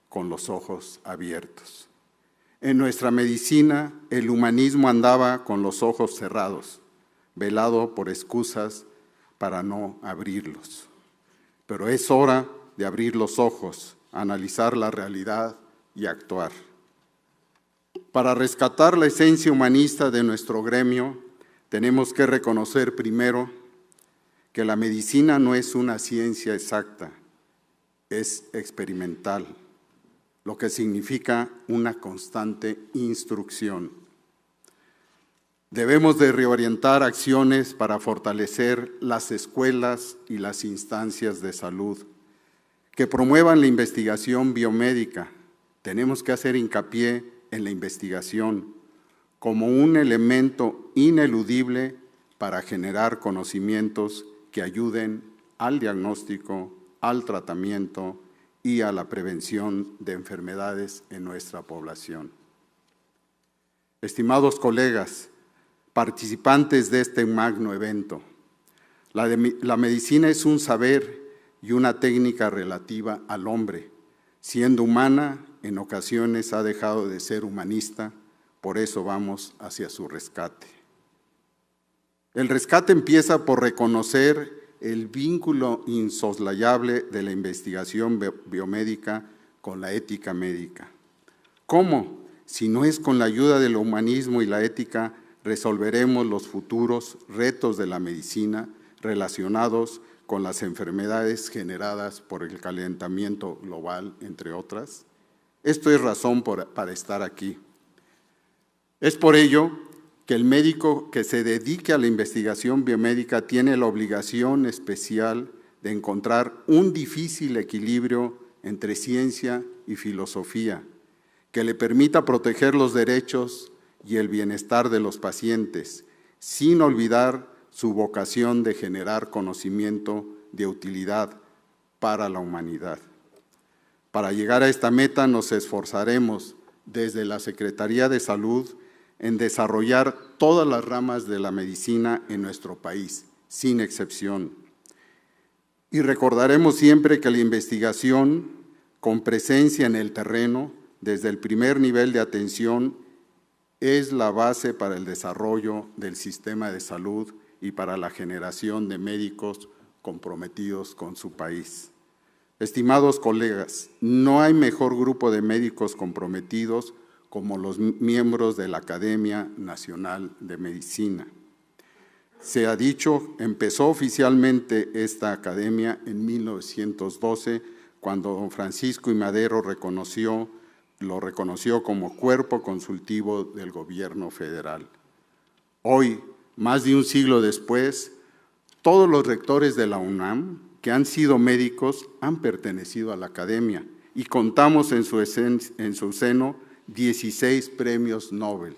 con los ojos abiertos. En nuestra medicina, el humanismo andaba con los ojos cerrados, velado por excusas para no abrirlos. Pero es hora de abrir los ojos, analizar la realidad y actuar. Para rescatar la esencia humanista de nuestro gremio, tenemos que reconocer primero que la medicina no es una ciencia exacta, es experimental, lo que significa una constante instrucción. Debemos de reorientar acciones para fortalecer las escuelas y las instancias de salud que promuevan la investigación biomédica. Tenemos que hacer hincapié en la investigación como un elemento ineludible para generar conocimientos que ayuden al diagnóstico, al tratamiento y a la prevención de enfermedades en nuestra población. Estimados colegas, participantes de este magno evento, la medicina es un saber y una técnica relativa al hombre. Siendo humana, en ocasiones ha dejado de ser humanista, por eso vamos hacia su rescate. El rescate empieza por reconocer el vínculo insoslayable de la investigación biomédica con la ética médica. ¿Cómo? Si no es con la ayuda del humanismo y la ética, resolveremos los futuros retos de la medicina relacionados con las enfermedades generadas por el calentamiento global, entre otras. Esto es razón para estar aquí. Es por ello que el médico que se dedique a la investigación biomédica tiene la obligación especial de encontrar un difícil equilibrio entre ciencia y filosofía, que le permita proteger los derechos y el bienestar de los pacientes, sin olvidar su vocación de generar conocimiento de utilidad para la humanidad. Para llegar a esta meta nos esforzaremos desde la Secretaría de Salud en desarrollar todas las ramas de la medicina en nuestro país, sin excepción. Y recordaremos siempre que la investigación, con presencia en el terreno, desde el primer nivel de atención, es la base para el desarrollo del sistema de salud y para la generación de médicos comprometidos con su país. Estimados colegas, no hay mejor grupo de médicos comprometidos como los miembros de la Academia Nacional de Medicina. Se ha dicho, empezó oficialmente esta academia en 1912, cuando don Francisco I. Madero lo reconoció como cuerpo consultivo del gobierno federal. Hoy, más de un siglo después, todos los rectores de la UNAM que han sido médicos han pertenecido a la academia y contamos en su seno 16 premios Nobel.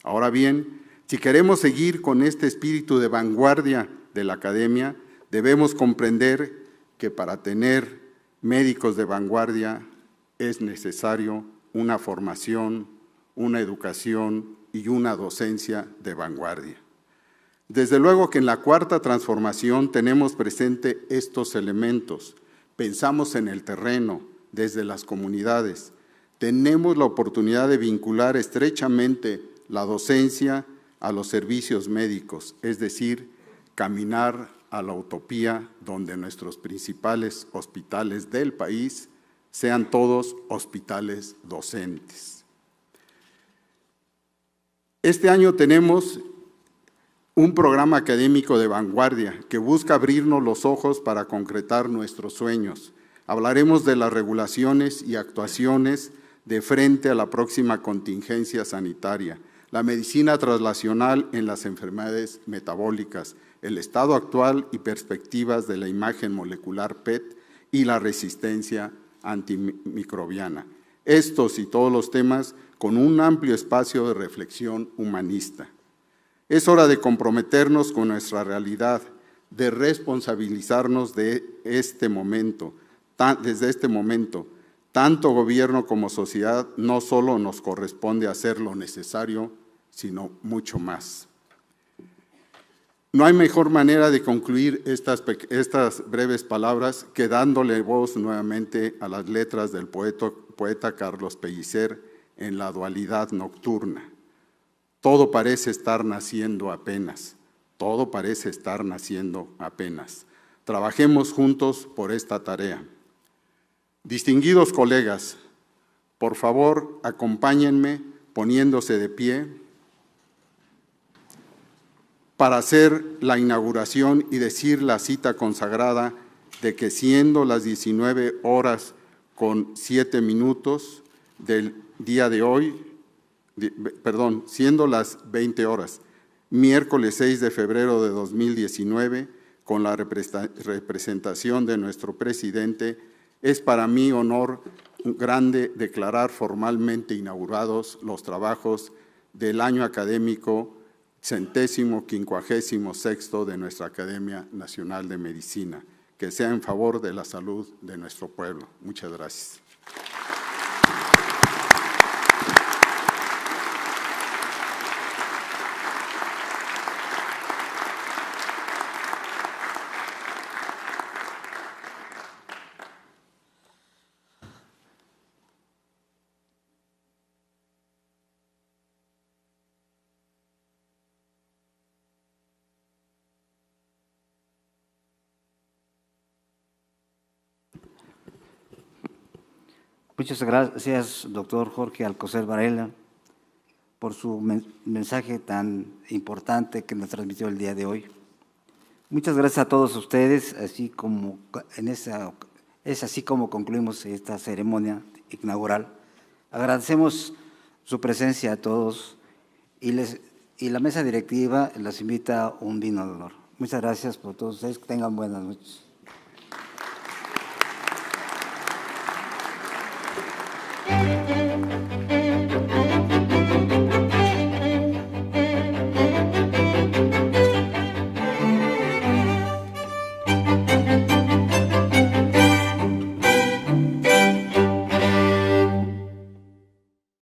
Ahora bien, si queremos seguir con este espíritu de vanguardia de la academia, debemos comprender que para tener médicos de vanguardia es necesario una formación, una educación y una docencia de vanguardia. Desde luego que en la cuarta transformación tenemos presente estos elementos. Pensamos en el terreno, desde las comunidades. Tenemos la oportunidad de vincular estrechamente la docencia, a los servicios médicos, es decir, caminar a la utopía donde nuestros principales hospitales del país sean todos hospitales docentes. Este año tenemos un programa académico de vanguardia que busca abrirnos los ojos para concretar nuestros sueños. Hablaremos de las regulaciones y actuaciones de frente a la próxima contingencia sanitaria, la medicina translacional en las enfermedades metabólicas, el estado actual y perspectivas de la imagen molecular PET y la resistencia antimicrobiana. Estos y todos los temas con un amplio espacio de reflexión humanista. Es hora de comprometernos con nuestra realidad, de responsabilizarnos de este momento, desde este momento. Tanto gobierno como sociedad no solo nos corresponde hacer lo necesario, sino mucho más. No hay mejor manera de concluir estas breves palabras que dándole voz nuevamente a las letras del poeta Carlos Pellicer en La dualidad nocturna. Todo parece estar naciendo apenas, todo parece estar naciendo apenas. Trabajemos juntos por esta tarea. Distinguidos colegas, por favor, acompáñenme poniéndose de pie para hacer la inauguración y decir la cita consagrada de que siendo las 19:07 del día de hoy, siendo las 20 horas, miércoles 6 de febrero de 2019, con la representación de nuestro presidente, es para mí honor grande declarar formalmente inaugurados los trabajos del año académico 156º de nuestra Academia Nacional de Medicina, que sea en favor de la salud de nuestro pueblo. Muchas gracias. Muchas gracias, doctor Jorge Alcocer Varela, por su mensaje tan importante que nos transmitió el día de hoy. Muchas gracias a todos ustedes, es así como concluimos esta ceremonia inaugural. Agradecemos su presencia a todos y la mesa directiva les invita a un vino de honor. Muchas gracias por todos ustedes, que tengan buenas noches.